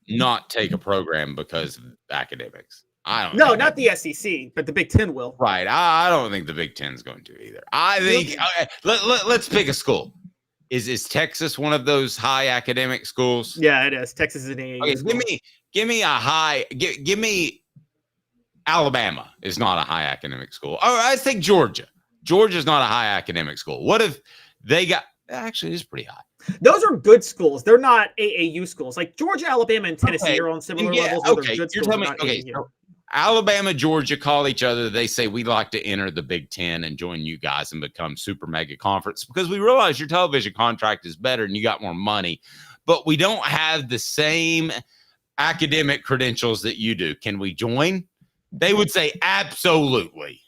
not take a program because of academics. I don't. No, not the SEC, but the Big Ten will. Right. I don't think the Big Ten's going to either. I think let's pick a school. Is Texas one of those high academic schools? Yeah, it is. Texas is an AAU school. Give me a high. Give me Alabama is not a high academic school. Oh, I think Georgia. Georgia's not a high academic school. What if they got? Actually, it's pretty high. Those are good schools. They're not AAU schools. Like Georgia, Alabama, and Tennessee are on similar levels. Okay, good you're schools. telling me. Okay, so Alabama, Georgia call each other. They say, we'd like to enter the Big Ten and join you guys and become super mega conference because we realize your television contract is better and you got more money, but we don't have the same academic credentials that you do. Can we join? They would say, absolutely.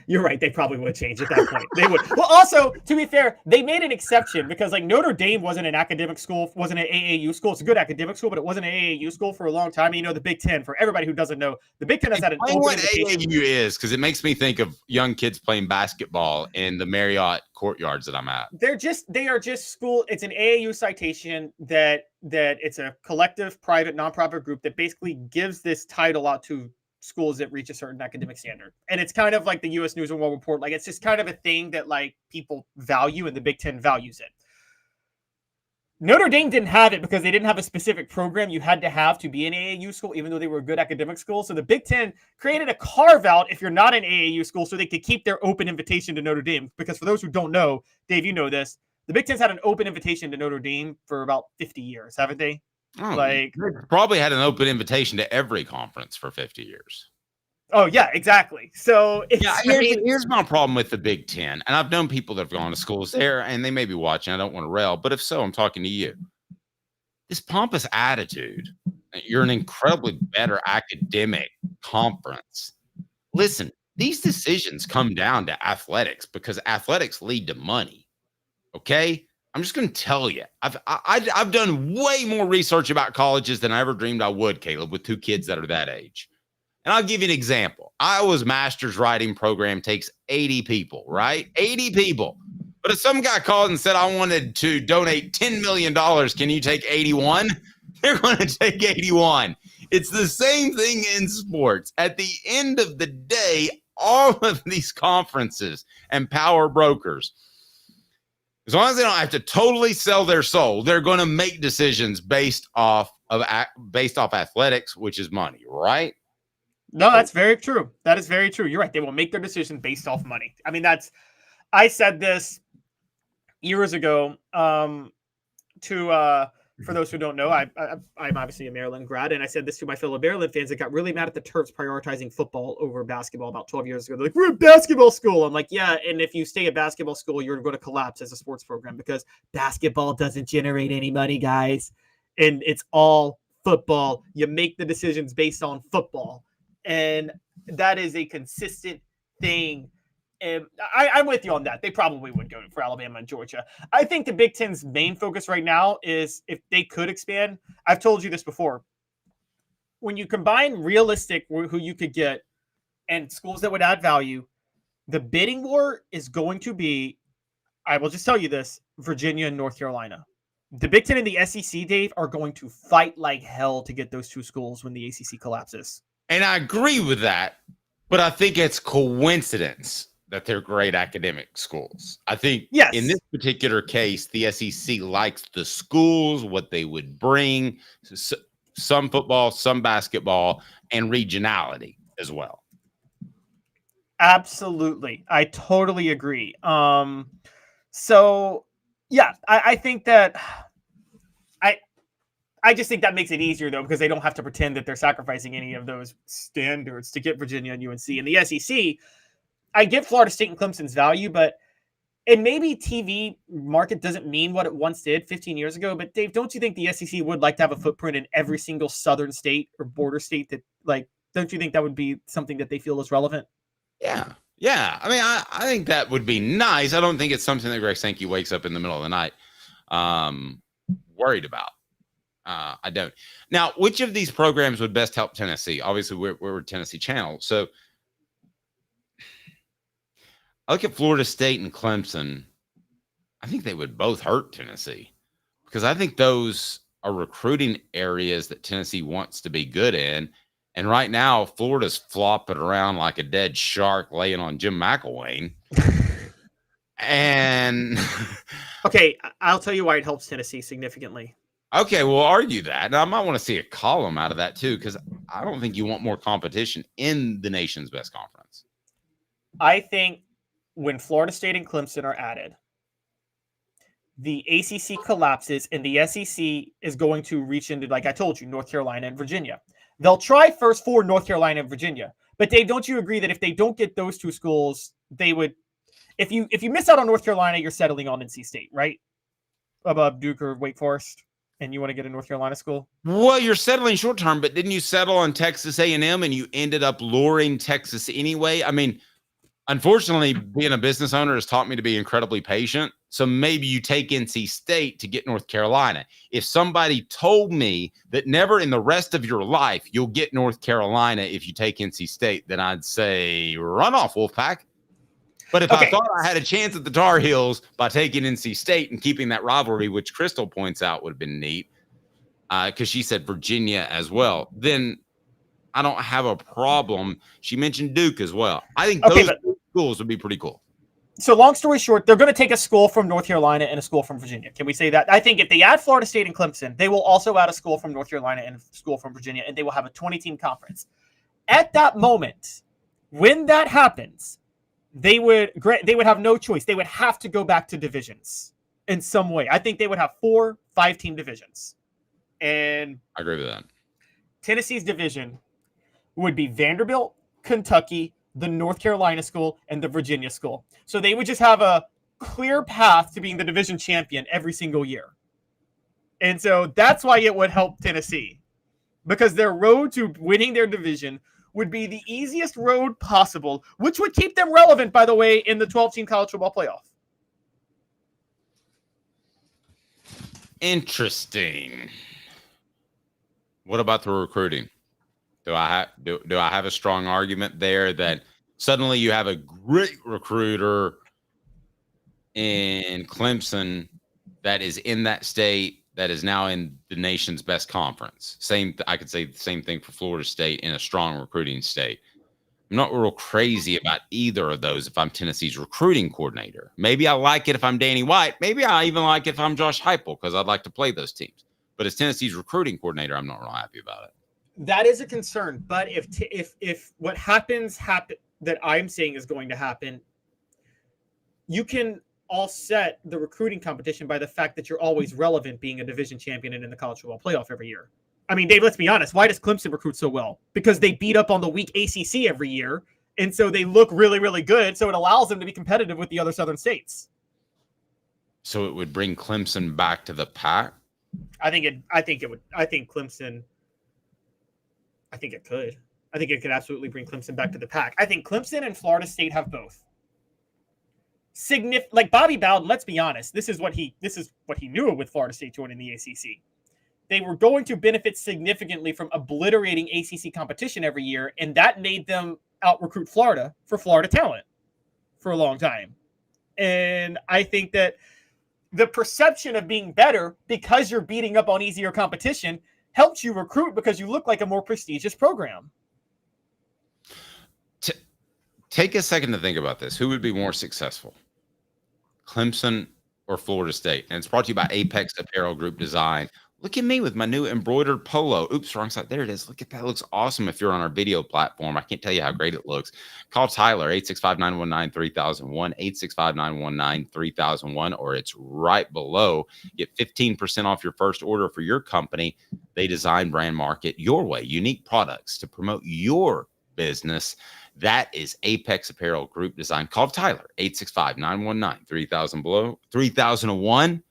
You're right. They probably would change at that point. They would. Well, also, to be fair, they made an exception because like Notre Dame wasn't an academic school, wasn't an AAU school. It's a good academic school, but it wasn't an AAU school for a long time. And, you know, the Big Ten, for everybody who doesn't know, the Big Ten has had an open what invitation. AAU is, because it makes me think of young kids playing basketball in the Marriott courtyards that I'm at. They are just school. It's an AAU citation that it's a collective, private, nonprofit group that basically gives this title out to schools that reach a certain academic standard. And it's kind of like the U.S. News and World Report. Like, it's just kind of a thing that like people value, and the Big Ten values it. Notre Dame didn't have it because they didn't have a specific program you had to have to be an AAU school, even though they were a good academic school. So the Big Ten created a carve out if you're not an AAU school so they could keep their open invitation to Notre Dame. Because for those who don't know, Dave, you know this, the Big Ten's had an open invitation to Notre Dame for about 50 years, haven't they? Oh, like, probably had an open invitation to every conference for 50 years. Oh, yeah, exactly. So here's my problem with the Big Ten. And I've known people that have gone to schools there, and they may be watching. I don't want to rail, but if so, I'm talking to you. This pompous attitude, you're an incredibly better academic conference. Listen, these decisions come down to athletics because athletics lead to money. Okay? I'm just going to tell you, I've done way more research about colleges than I ever dreamed I would, Caleb, with two kids that are that age. And I'll give you an example. Iowa's master's writing program takes 80 people, right? 80 people. But if some guy called and said, I wanted to donate $10 million, can you take 81? They're going to take 81. It's the same thing in sports. At the end of the day, all of these conferences and power brokers, as long as they don't have to totally sell their soul, they're going to make decisions based off athletics, which is money, right? No, that's very true. That is very true. You're right. They will make their decision based off money. I mean, I said this years ago for those who don't know, I'm obviously a Maryland grad, and I said this to my fellow Maryland fans that got really mad at the Terps prioritizing football over basketball about 12 years ago. They're like, we're a basketball school. I'm like, yeah, and if you stay at basketball school, you're going to collapse as a sports program because basketball doesn't generate any money, guys, and it's all football. You make the decisions based on football, and that is a consistent thing. And I'm with you on that. They probably would go for Alabama and Georgia. I think the Big Ten's main focus right now is if they could expand. I've told you this before. When you combine realistic who you could get and schools that would add value, the bidding war is going to be, I will just tell you this, Virginia and North Carolina. The Big Ten and the SEC, Dave, are going to fight like hell to get those two schools when the ACC collapses. And I agree with that, but I think it's coincidence that they're great academic schools. I think in this particular case, the SEC likes the schools, what they would bring, some football, some basketball, and regionality as well. Absolutely. I totally agree. So, yeah, I think that I just think that makes it easier, though, because they don't have to pretend that they're sacrificing any of those standards to get Virginia and UNC. And the SEC, I get Florida State and Clemson's value, and maybe TV market doesn't mean what it once did 15 years ago. But Dave, don't you think the SEC would like to have a footprint in every single southern state or border state that, like, don't you think that would be something that they feel is relevant? Yeah. Yeah. I mean, I think that would be nice. I don't think it's something that Greg Sankey wakes up in the middle of the night worried about. I don't. Now, which of these programs would best help Tennessee? Obviously, we're a Tennessee channel. So I look at Florida State and Clemson. I think they would both hurt Tennessee because I think those are recruiting areas that Tennessee wants to be good in. And right now, Florida's flopping around like a dead shark laying on Jim McElwain. And okay, I'll tell you why it helps Tennessee significantly. Okay, we'll argue that. And I might want to see a column out of that too, because I don't think you want more competition in the nation's best conference. I think when Florida State and Clemson are added, the ACC collapses and the SEC is going to reach into, like I told you, North Carolina and Virginia. They'll try first for North Carolina and Virginia. But Dave, don't you agree that if they don't get those two schools, they would, if you miss out on North Carolina, you're settling on NC State, right? Above Duke or Wake Forest, and you want to get a North Carolina school? Well, you're settling short term, but didn't you settle on Texas A&M and you ended up luring Texas anyway? I mean, unfortunately, being a business owner has taught me to be incredibly patient. So maybe you take NC State to get North Carolina. If somebody told me that never in the rest of your life you'll get North Carolina if you take NC State, then I'd say run off, Wolfpack. But if I thought I had a chance at the Tar Heels by taking NC State and keeping that rivalry, which Crystal points out would have been neat, because she said Virginia as well, then I don't have a problem. She mentioned Duke as well. I think those schools would be pretty cool. So long story short, they're going to take a school from North Carolina and a school from Virginia. Can we say that? I think if they add Florida State and Clemson, they will also add a school from North Carolina and a school from Virginia, and they will have a 20-team conference. At that moment, when that happens, they would have no choice. They would have to go back to divisions in some way. I think they would have 4 5-team divisions. And I agree with that. Tennessee's division would be Vanderbilt, Kentucky, the North Carolina school, and the Virginia school. So they would just have a clear path to being the division champion every single year. And so that's why it would help Tennessee, because their road to winning their division would be the easiest road possible, which would keep them relevant, by the way, in the 12-team college football playoff. Interesting. What about the recruiting? Do I have a strong argument there that suddenly you have a great recruiter in Clemson that is in that state that is now in the nation's best conference? I could say the same thing for Florida State in a strong recruiting state. I'm not real crazy about either of those if I'm Tennessee's recruiting coordinator. Maybe I like it if I'm Danny White. Maybe I even like it if I'm Josh Heupel because I'd like to play those teams. But as Tennessee's recruiting coordinator, I'm not real happy about it. That is a concern, but if what happens that I'm saying is going to happen, you can offset the recruiting competition by the fact that you're always relevant, being a division champion and in the college football playoff every year. I mean, Dave, let's be honest. Why does Clemson recruit so well? Because they beat up on the weak ACC every year, and so they look really, really good. So it allows them to be competitive with the other Southern states. So it would bring Clemson back to the pack? I think it would. I think it could. I think it could absolutely bring Clemson back to the pack. I think Clemson and Florida State have both. Like Bobby Bowden, let's be honest. This is what he knew with Florida State joining the ACC. They were going to benefit significantly from obliterating ACC competition every year, and that made them out-recruit Florida for Florida talent for a long time. And I think that the perception of being better because you're beating up on easier competition helps you recruit because you look like a more prestigious program. Take a second to think about this. Who would be more successful, Clemson or Florida State? And it's brought to you by Apex Apparel Group Design. Look at me with my new embroidered polo. Oops, wrong side. There it is. Look at that. It looks awesome if you're on our video platform. I can't tell you how great it looks. Call Tyler, 865-919-3001, 865-919-3001, or it's right below. Get 15% off your first order for your company. They design, brand, market your way. Unique products to promote your business. That is Apex Apparel Group Design. Call Tyler, 865-919-3001.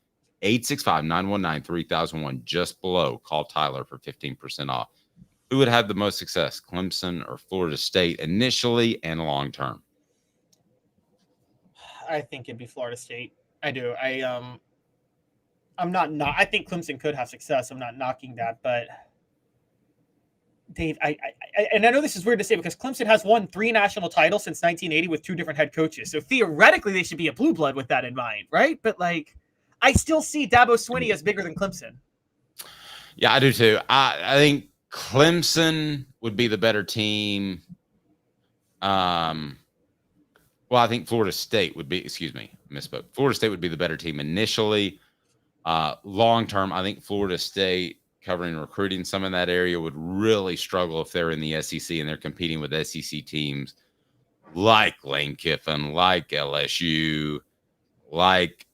865-919-3001, just below. Call Tyler for 15% off. Who would have the most success, Clemson or Florida State, initially and long term? I think it'd be Florida State. I do. I think Clemson could have success. I'm not knocking that, but Dave, I know this is weird to say because Clemson has won 3 national titles since 1980 with 2 different head coaches. So theoretically, they should be a blue blood with that in mind, right? But I still see Dabo Swinney as bigger than Clemson. Yeah, I do too. I think Clemson would be the better team. I think Florida State would be, misspoke. Florida State would be the better team initially. Long term, I think Florida State, covering recruiting some in that area, would really struggle if they're in the SEC and they're competing with SEC teams like Lane Kiffin, like LSU, like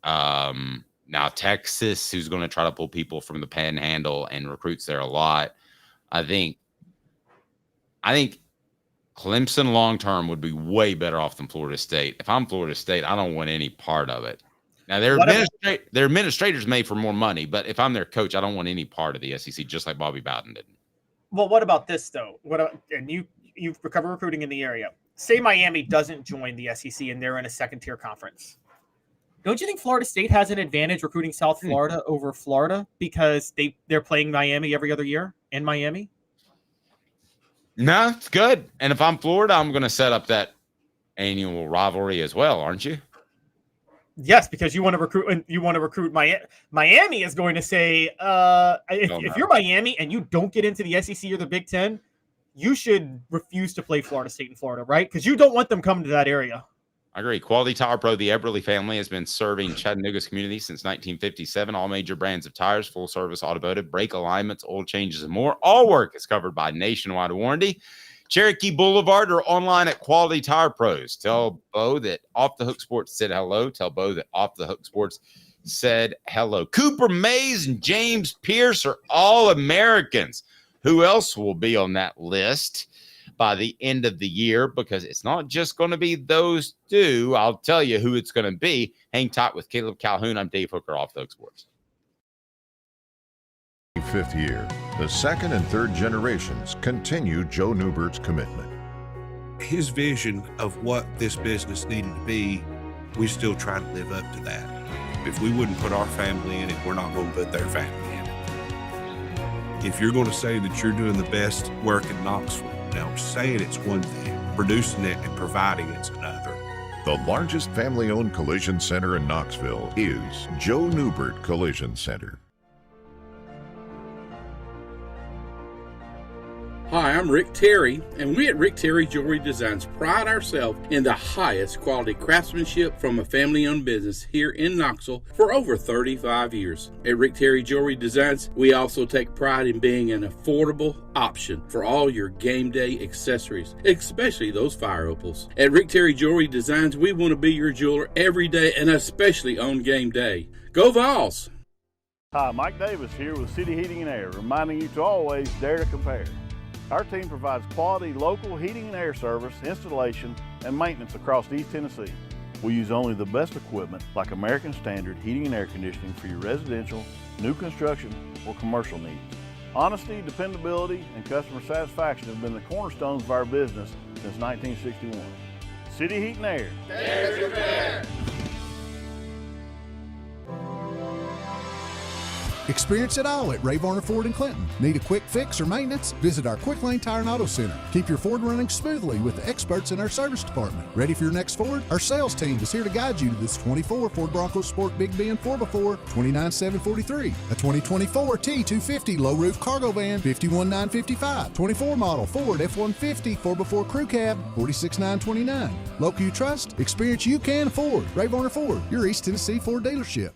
now Texas, who's going to try to pull people from the Panhandle and recruits there a lot. I think I think Clemson long-term would be way better off than Florida State. If I'm Florida State, I don't want any part of it. Now, their administrators made for more money, but if I'm their coach, I don't want any part of the SEC, just like Bobby Bowden did. Well, what about this, though? And you've covered recruiting in the area. Say Miami doesn't join the SEC and they're in a second-tier conference. Don't you think Florida State has an advantage recruiting South Florida over Florida because they're playing Miami every other year in Miami? No, it's good. And if I'm Florida, I'm going to set up that annual rivalry as well, aren't you? Yes, because you want to recruit, and you want to recruit Miami. Miami is going to say, if you're Miami and you don't get into the SEC or the Big Ten, you should refuse to play Florida State and Florida, right? Because you don't want them coming to that area. I agree. Quality Tire Pro, the Eberle family, has been serving Chattanooga's community since 1957. All major brands of tires, full service automotive, brake alignments, oil changes, and more. All work is covered by nationwide warranty. Cherokee Blvd or online at Quality Tire Pros. Tell Bo that Off the Hook Sports said hello. Tell Bo that Off the Hook Sports said hello. Cooper Mays and James Pierce are all Americans. Who else will be on that list by the end of the year? Because it's not just going to be those two. I'll tell you who it's going to be. Hang tight with Caleb Calhoun. I'm Dave Hooker, Off the Hook Sports. Fifth year, the second and third generations continue Joe Neubert's commitment. His vision of what this business needed to be, we still try to live up to that. If we wouldn't put our family in it, we're not going to put their family in it. If you're going to say that you're doing the best work in Knoxville, now saying it's one thing, producing it and providing it's another. The largest family-owned collision center in Knoxville is Joe Neubert Collision Center. Hi, I'm Rick Terry, and we at Rick Terry Jewelry Designs pride ourselves in the highest quality craftsmanship from a family-owned business here in Knoxville for over 35 years. At Rick Terry Jewelry Designs, we also take pride in being an affordable option for all your game day accessories, especially those fire opals. At Rick Terry Jewelry Designs, we want to be your jeweler every day and especially on game day. Go Vols! Hi, Mike Davis here with City Heating and Air, reminding you to always dare to compare. Our team provides quality local heating and air service, installation, and maintenance across East Tennessee. We use only the best equipment like American Standard Heating and Air Conditioning for your residential, new construction, or commercial needs. Honesty, dependability, and customer satisfaction have been the cornerstones of our business since 1961. City Heat and Air. Dare to compare. Experience it all at Ray Varner Ford in Clinton. Need a quick fix or maintenance? Visit our Quick Lane Tire and Auto Center. Keep your Ford running smoothly with the experts in our service department. Ready for your next Ford? Our sales team is here to guide you to this 24 Ford Bronco Sport Big Ben 4x4, $29,743. A 2024 T250 low roof cargo van, $51,955. 24 model Ford F-150 4x4 crew cab, $46,929. Local you trust, experience you can afford. Ray Varner Ford, your East Tennessee Ford dealership.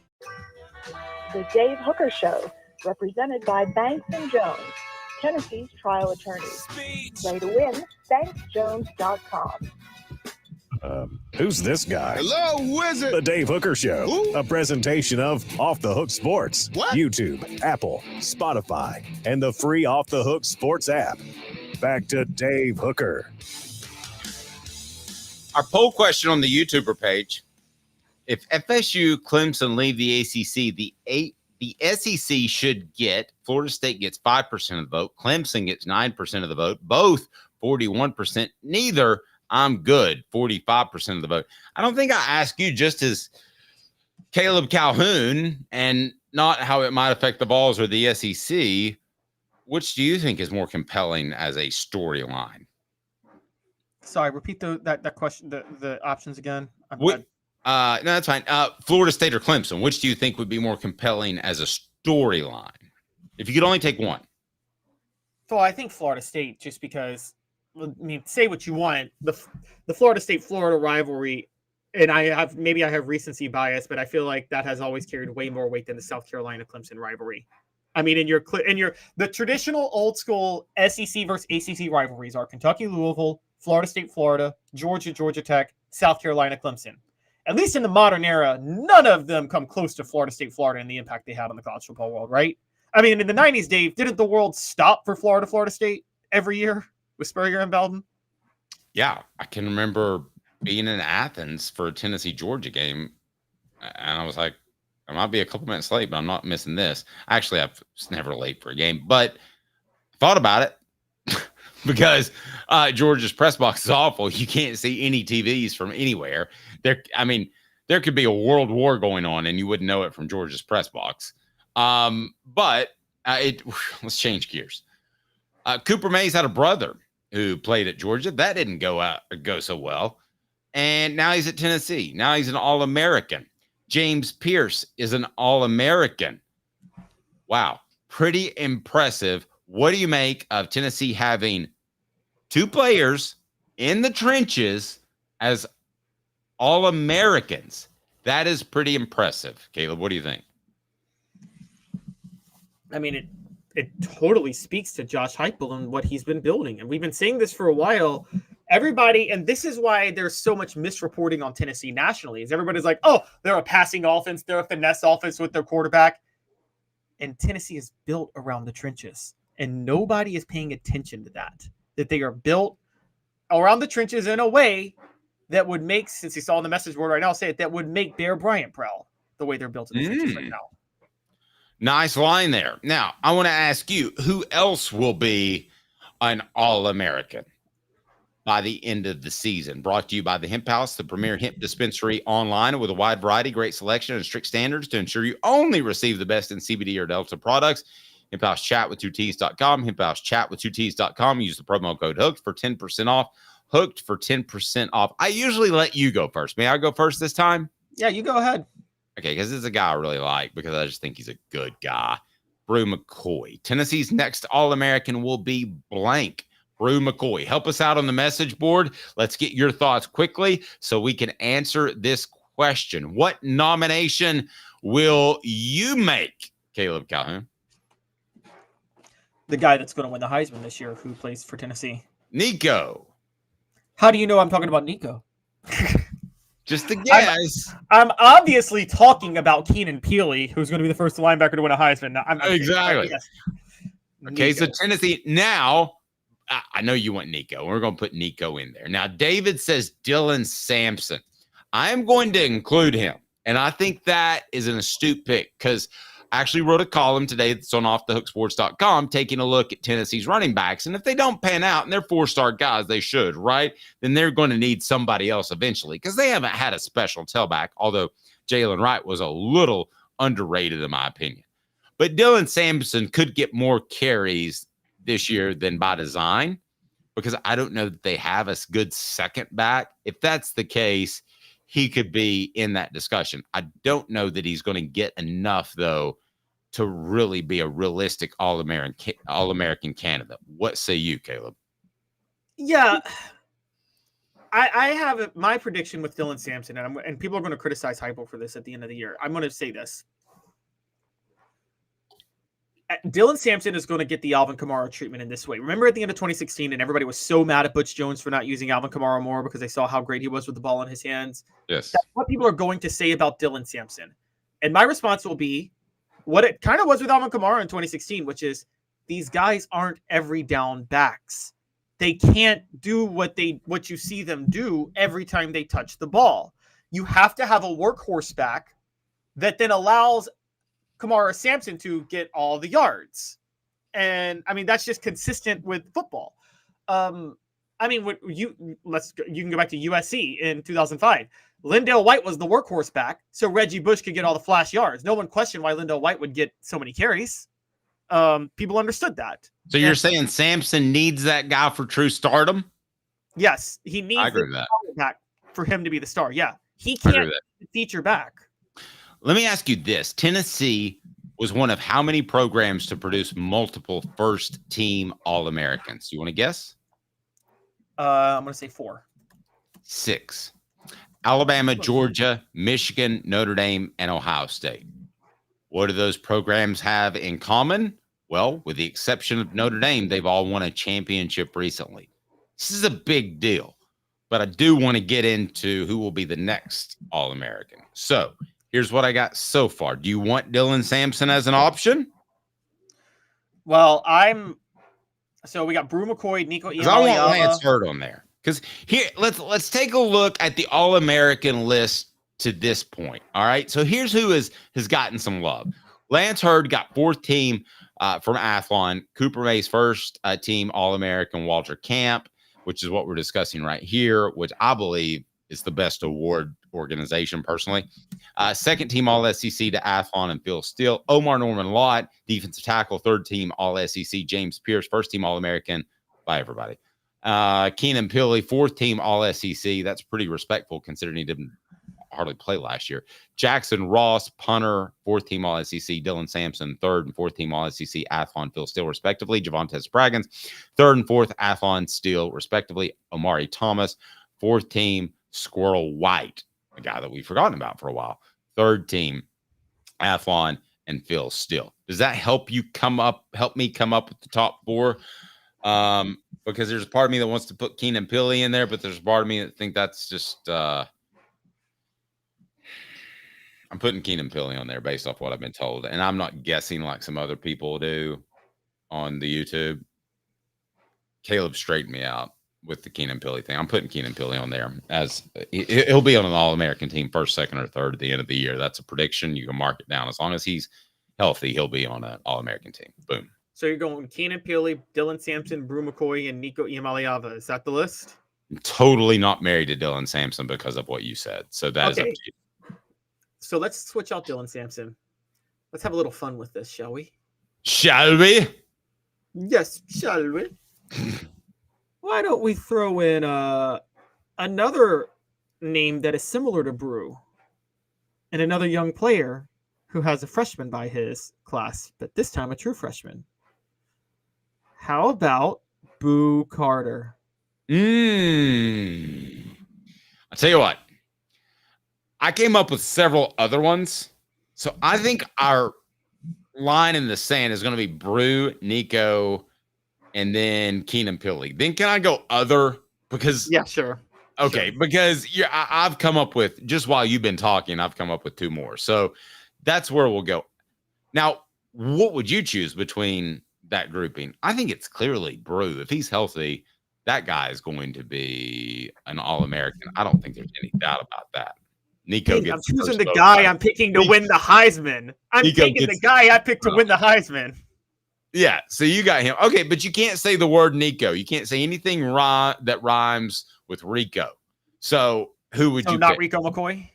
The Dave Hooker Show, represented by Banks & Jones, Tennessee's trial attorneys. Play to win, banksjones.com. Who's this guy? Hello, wizard. The Dave Hooker Show, Who? a presentation of Off the Hook Sports, What? YouTube, Apple, Spotify, and the free Off the Hook Sports app. Back to Dave Hooker. Our poll question on the YouTuber page: if FSU, Clemson leave the ACC, the SEC should get, Florida State gets 5% of the vote, Clemson gets 9% of the vote, both 41%, neither I'm good, 45% of the vote. I don't think I asked you just as Caleb Calhoun and not how it might affect the Vols or the SEC. Which do you think is more compelling as a storyline? Sorry, repeat that question, the options again. No, that's fine. Florida State or Clemson, which do you think would be more compelling as a storyline? If you could only take one. So I think Florida State, just because, I mean, say what you want, the Florida State-Florida rivalry, and I have recency bias, but I feel like that has always carried way more weight than the South Carolina-Clemson rivalry. I mean, the traditional old school SEC versus ACC rivalries are Kentucky-Louisville, Florida State-Florida, Georgia Tech, South Carolina-Clemson. At least in the modern era, none of them come close to Florida State, Florida, and the impact they had on the college football world, right? I mean, in the 90s, Dave, didn't the world stop for Florida State every year? with Spurrier and Belden? Yeah, I can remember being in Athens for a Tennessee-Georgia game, and I was like, I might be a couple minutes late, but I'm not missing this. Actually, I was never late for a game, but thought about it because Georgia's press box is awful. You can't see any TVs from anywhere. There could be a world war going on, and you wouldn't know it from Georgia's press box. Let's change gears. Cooper Mays had a brother who played at Georgia. That didn't go so well. And now he's at Tennessee. Now he's an All-American. James Pierce is an All-American. Wow. Pretty impressive. What do you make of Tennessee having two players in the trenches as All-Americans? That is pretty impressive. Caleb, what do you think? I mean, it totally speaks to Josh Heupel and what he's been building. And we've been saying this for a while. Everybody, and this is why there's so much misreporting on Tennessee nationally, is everybody's like, oh, they're a passing offense, they're a finesse offense with their quarterback. And Tennessee is built around the trenches. And nobody is paying attention to that they are built around the trenches in a way that would make, since you saw on the message board right now, say it, that would make Bear Bryant proud, the way they're built in the trenches right now. Nice line there. Now, I want to ask you, who else will be an All-American by the end of the season? Brought to you by the Hemp House, the premier hemp dispensary online with a wide variety, great selection, and strict standards to ensure you only receive the best in CBD or Delta products. Hemp House Chat with 2Ts.com. Hemp House Chat with 2Ts.com. Use the promo code HOOKED for 10% off. Hooked for 10% off. I usually let you go first. May I go first this time? Yeah, you go ahead. Okay, because this is a guy I really like because I just think he's a good guy. Brew McCoy. Tennessee's next All-American will be blank. Brew McCoy. Help us out on the message board. Let's get your thoughts quickly so we can answer this question. What nomination will you make, Caleb Calhoun? The guy that's going to win the Heisman this year who plays for Tennessee. Nico. How do you know I'm talking about Nico? Just a guess. I'm obviously talking about Keenan Peely, who's going to be the first linebacker to win a Heisman. Exactly. Okay, Nico. so Tennessee now, I know you want Nico. We're going to put Nico in there. Now, David says Dylan Sampson. I am going to include him, and I think that is an astute pick because I actually wrote a column today that's on offthehooksports.com taking a look at Tennessee's running backs. And if they don't pan out and they're four-star guys, they should, right? Then they're going to need somebody else eventually because they haven't had a special tailback, although Jalen Wright was a little underrated in my opinion. But Dylan Sampson could get more carries this year than by design because I don't know that they have a good second back. If that's the case, he could be in that discussion. I don't know that he's going to get enough, though, to really be a realistic All-American candidate. What say you, Caleb? Yeah. I have my prediction with Dylan Sampson, and people are going to criticize Heupel for this at the end of the year. I'm going to say this. Dylan Sampson is going to get the Alvin Kamara treatment in this way. Remember at the end of 2016, and everybody was so mad at Butch Jones for not using Alvin Kamara more because they saw how great he was with the ball in his hands. Yes. That's what people are going to say about Dylan Sampson. And my response will be what it kind of was with Alvin Kamara in 2016, which is these guys aren't every down backs. They can't do what you see them do every time they touch the ball. You have to have a workhorse back that then allows Kamara Sampson to get all the yards. And I mean, that's just consistent with football. I mean, you can go back to USC in 2005. Lindale White was the workhorse back, so Reggie Bush could get all the flash yards. No one questioned why Lindale White would get so many carries. People understood that. So you're saying Sampson needs that guy for true stardom? Yes, he needs the back for him to be the star. Yeah, he can't feature back. Let me ask you this. Tennessee was one of how many programs to produce multiple first-team All-Americans? You want to guess? I'm going to say 4. 6. Alabama, Georgia, Michigan, Notre Dame, and Ohio State. What do those programs have in common? Well, with the exception of Notre Dame, they've all won a championship recently. This is a big deal, but I do want to get into who will be the next All-American. So here's what I got so far. Do you want Dylan Sampson as an option? Well, I'm So we got Brew McCoy, Nico Because I want Iamaleava. Lance Hurd on there. Because here, let's take a look at the All-American list to this point. All right. So here's who has gotten some love. Lance Hurd got 4th team from Athlon. Cooper Mays first team All-American Walter Camp, which is what we're discussing right here, which I believe is the best award organization personally. 2nd team All-SEC to Athlon and Phil Steele. Omar Norman Lott, defensive tackle, 3rd team All-SEC. James Pierce, 1st team All-American. Bye, everybody. Keenan Pili, 4th team All-SEC. That's pretty respectful considering he didn't hardly play last year. Jackson Ross, punter, 4th team All-SEC. Dylan Sampson, 3rd and 4th team All-SEC. Athlon, Phil Steele, respectively. Javonte Spraggins, 3rd and 4th Athlon, Steele, respectively. Omari Thomas, 4th team Squirrel White, a guy that we've forgotten about for a while. 3rd team Athlon and Phil Steele. Does that help me come up with the top 4? Because there's a part of me that wants to put Keenan Pili in there, but there's a part of me that think that's just I'm putting Keenan Pili on there based off what I've been told, and I'm not guessing like some other people do on the YouTube. Caleb straightened me out with the Keenan Pili thing. I'm putting Keenan Pili on there as he'll be on an All-American team 1st, 2nd, or 3rd at the end of the year. That's a prediction. You can mark it down. As long as he's healthy, he'll be on an All-American team. Boom. So you're going Keenan Pili, Dylan Sampson, Brew McCoy, and Nico Iamaleava. Is that the list? I'm totally not married to Dylan Sampson because of what you said. So that is up to you. So let's switch out Dylan Sampson. Let's have a little fun with this, shall we? Shall we? Yes, shall we? Why don't we throw in another name that is similar to Brew and another young player who has a freshman by his class, but this time a true freshman. How about Boo Carter? I'll tell you what. I came up with several other ones. So I think our line in the sand is going to be Brew, Nico, and then Keenan Pili. Then can I go other? Because yeah, sure. Okay, sure. Because I've come up with, just while you've been talking, I've come up with 2 more. So that's where we'll go. Now, what would you choose between that grouping? I think it's clearly Brew. If he's healthy, that guy is going to be an All-American. I don't think there's any doubt about that. Nico I'm choosing the guy I'm picking to win the Heisman. I'm taking the guy I picked to win the Heisman. Yeah, so you got him. Okay, but you can't say the word Nico. You can't say anything that rhymes with Rico. So who would you pick? Not Rico McCoy?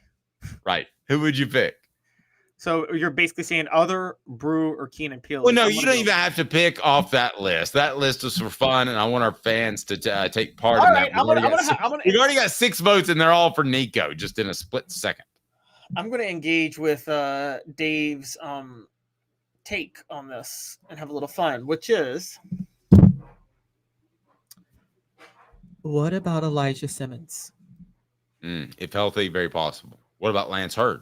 Right. Who would you pick? So you're basically saying other Brew or Keenan Pili. Well, no, you don't even have to pick off that list. That list is for fun, and I want our fans to take part in that. We've already got 6 votes, and they're all for Nico, just in a split second. I'm going to engage with Dave's take on this and have a little fun, which is, what about Elijah Simmons? If healthy, very possible. What about Lance Hurd?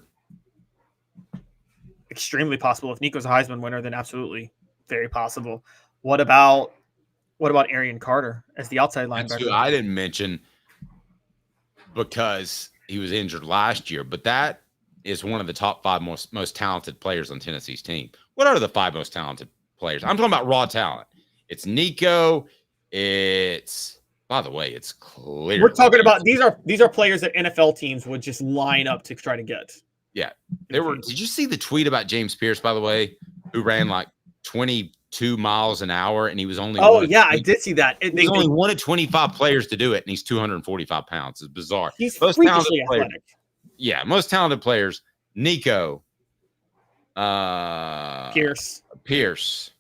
Extremely possible. If Nico's a Heisman winner, then absolutely very possible. What about Arian Carter as the outside linebacker? That's who I didn't mention because he was injured last year, but that is one of the top 5 most talented players on Tennessee's team. What are the 5 most talented players? I'm talking about raw talent. It's Nico. By the way, it's clear. We're talking about these are players that NFL teams would just line up to try to get. Yeah. Did you see the tweet about James Pierce, by the way, who ran like 22 miles an hour and he was only I did see that. They only one of 25 players to do it, and he's 245 pounds. It's bizarre. He's freakishly athletic. Yeah, most talented players, Nico, Pierce,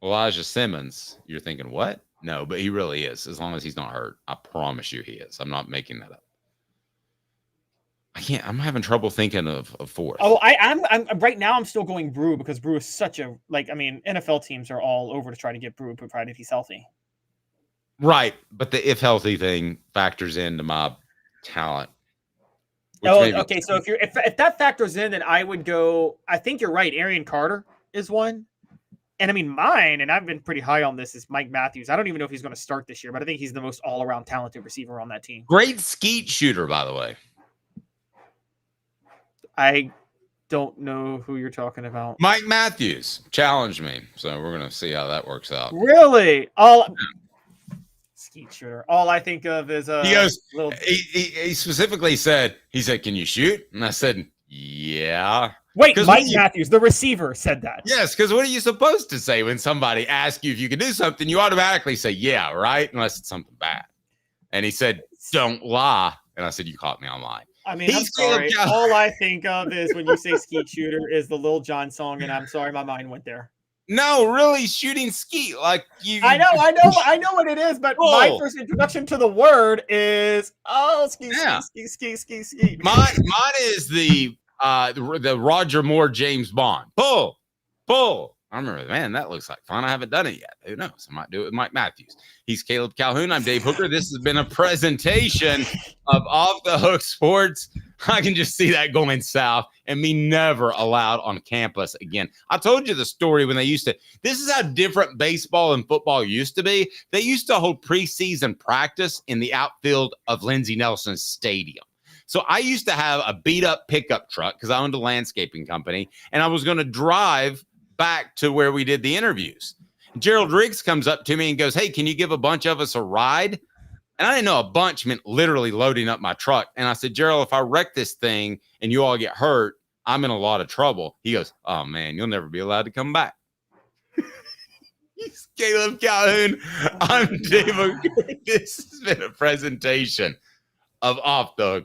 Elijah Simmons. You're thinking, what? No, but he really is. As long as he's not hurt, I promise you he is. I'm not making that up. I'm having trouble thinking of 4th. Oh, I'm right now. I'm still going Brew because Brew is such a NFL teams are all over to try to get Brew provided if he's healthy. Right, but the if healthy thing factors into my talent. Okay. So if that factors in, then I would go. I think you're right. Arian Carter is one, and mine, and I've been pretty high on this, is Mike Matthews. I don't even know if he's going to start this year, but I think he's the most all-around talented receiver on that team. Great skeet shooter, by the way. I don't know who you're talking about. Mike Matthews challenged me, so we're gonna see how that works out. Really? Skeet shooter. All I think of is He goes. little. He specifically said, "Can you shoot?" And I said, "Yeah." Wait, Mike Matthews, the receiver, said that. Yes, because what are you supposed to say when somebody asks you if you can do something? You automatically say, "Yeah," right? Unless it's something bad. And he said, "Don't lie." And I said, "You caught me on lying." I mean, I'm sorry. All I think of is when you say skeet shooter is the Lil Jon song, and I'm sorry, my mind went there. No, really, shooting skeet like you. I know what it is, but my first introduction to the word is skeet. Mine is the Roger Moore James Bond. Pull. I remember, man, that looks like fun. I haven't done it yet. Who knows? I might do it with Mike Matthews. He's Caleb Calhoun. I'm Dave Hooker. This has been a presentation of Off the Hook Sports. I can just see that going south and me never allowed on campus again. I told you the story when they used to. This is how different baseball and football used to be. They used to hold preseason practice in the outfield of Lindsey Nelson Stadium. So I used to have a beat up pickup truck because I owned a landscaping company, and I was going to drive back to where we did the interviews. Gerald Riggs comes up to me and goes, "Hey, can you give a bunch of us a ride?" And I didn't know a bunch meant literally loading up my truck. And I said, "Gerald, if I wreck this thing and you all get hurt, I'm in a lot of trouble." He goes, "Oh man, you'll never be allowed to come back." He's Caleb Calhoun. I'm Dave. This has been a presentation of Off the Hook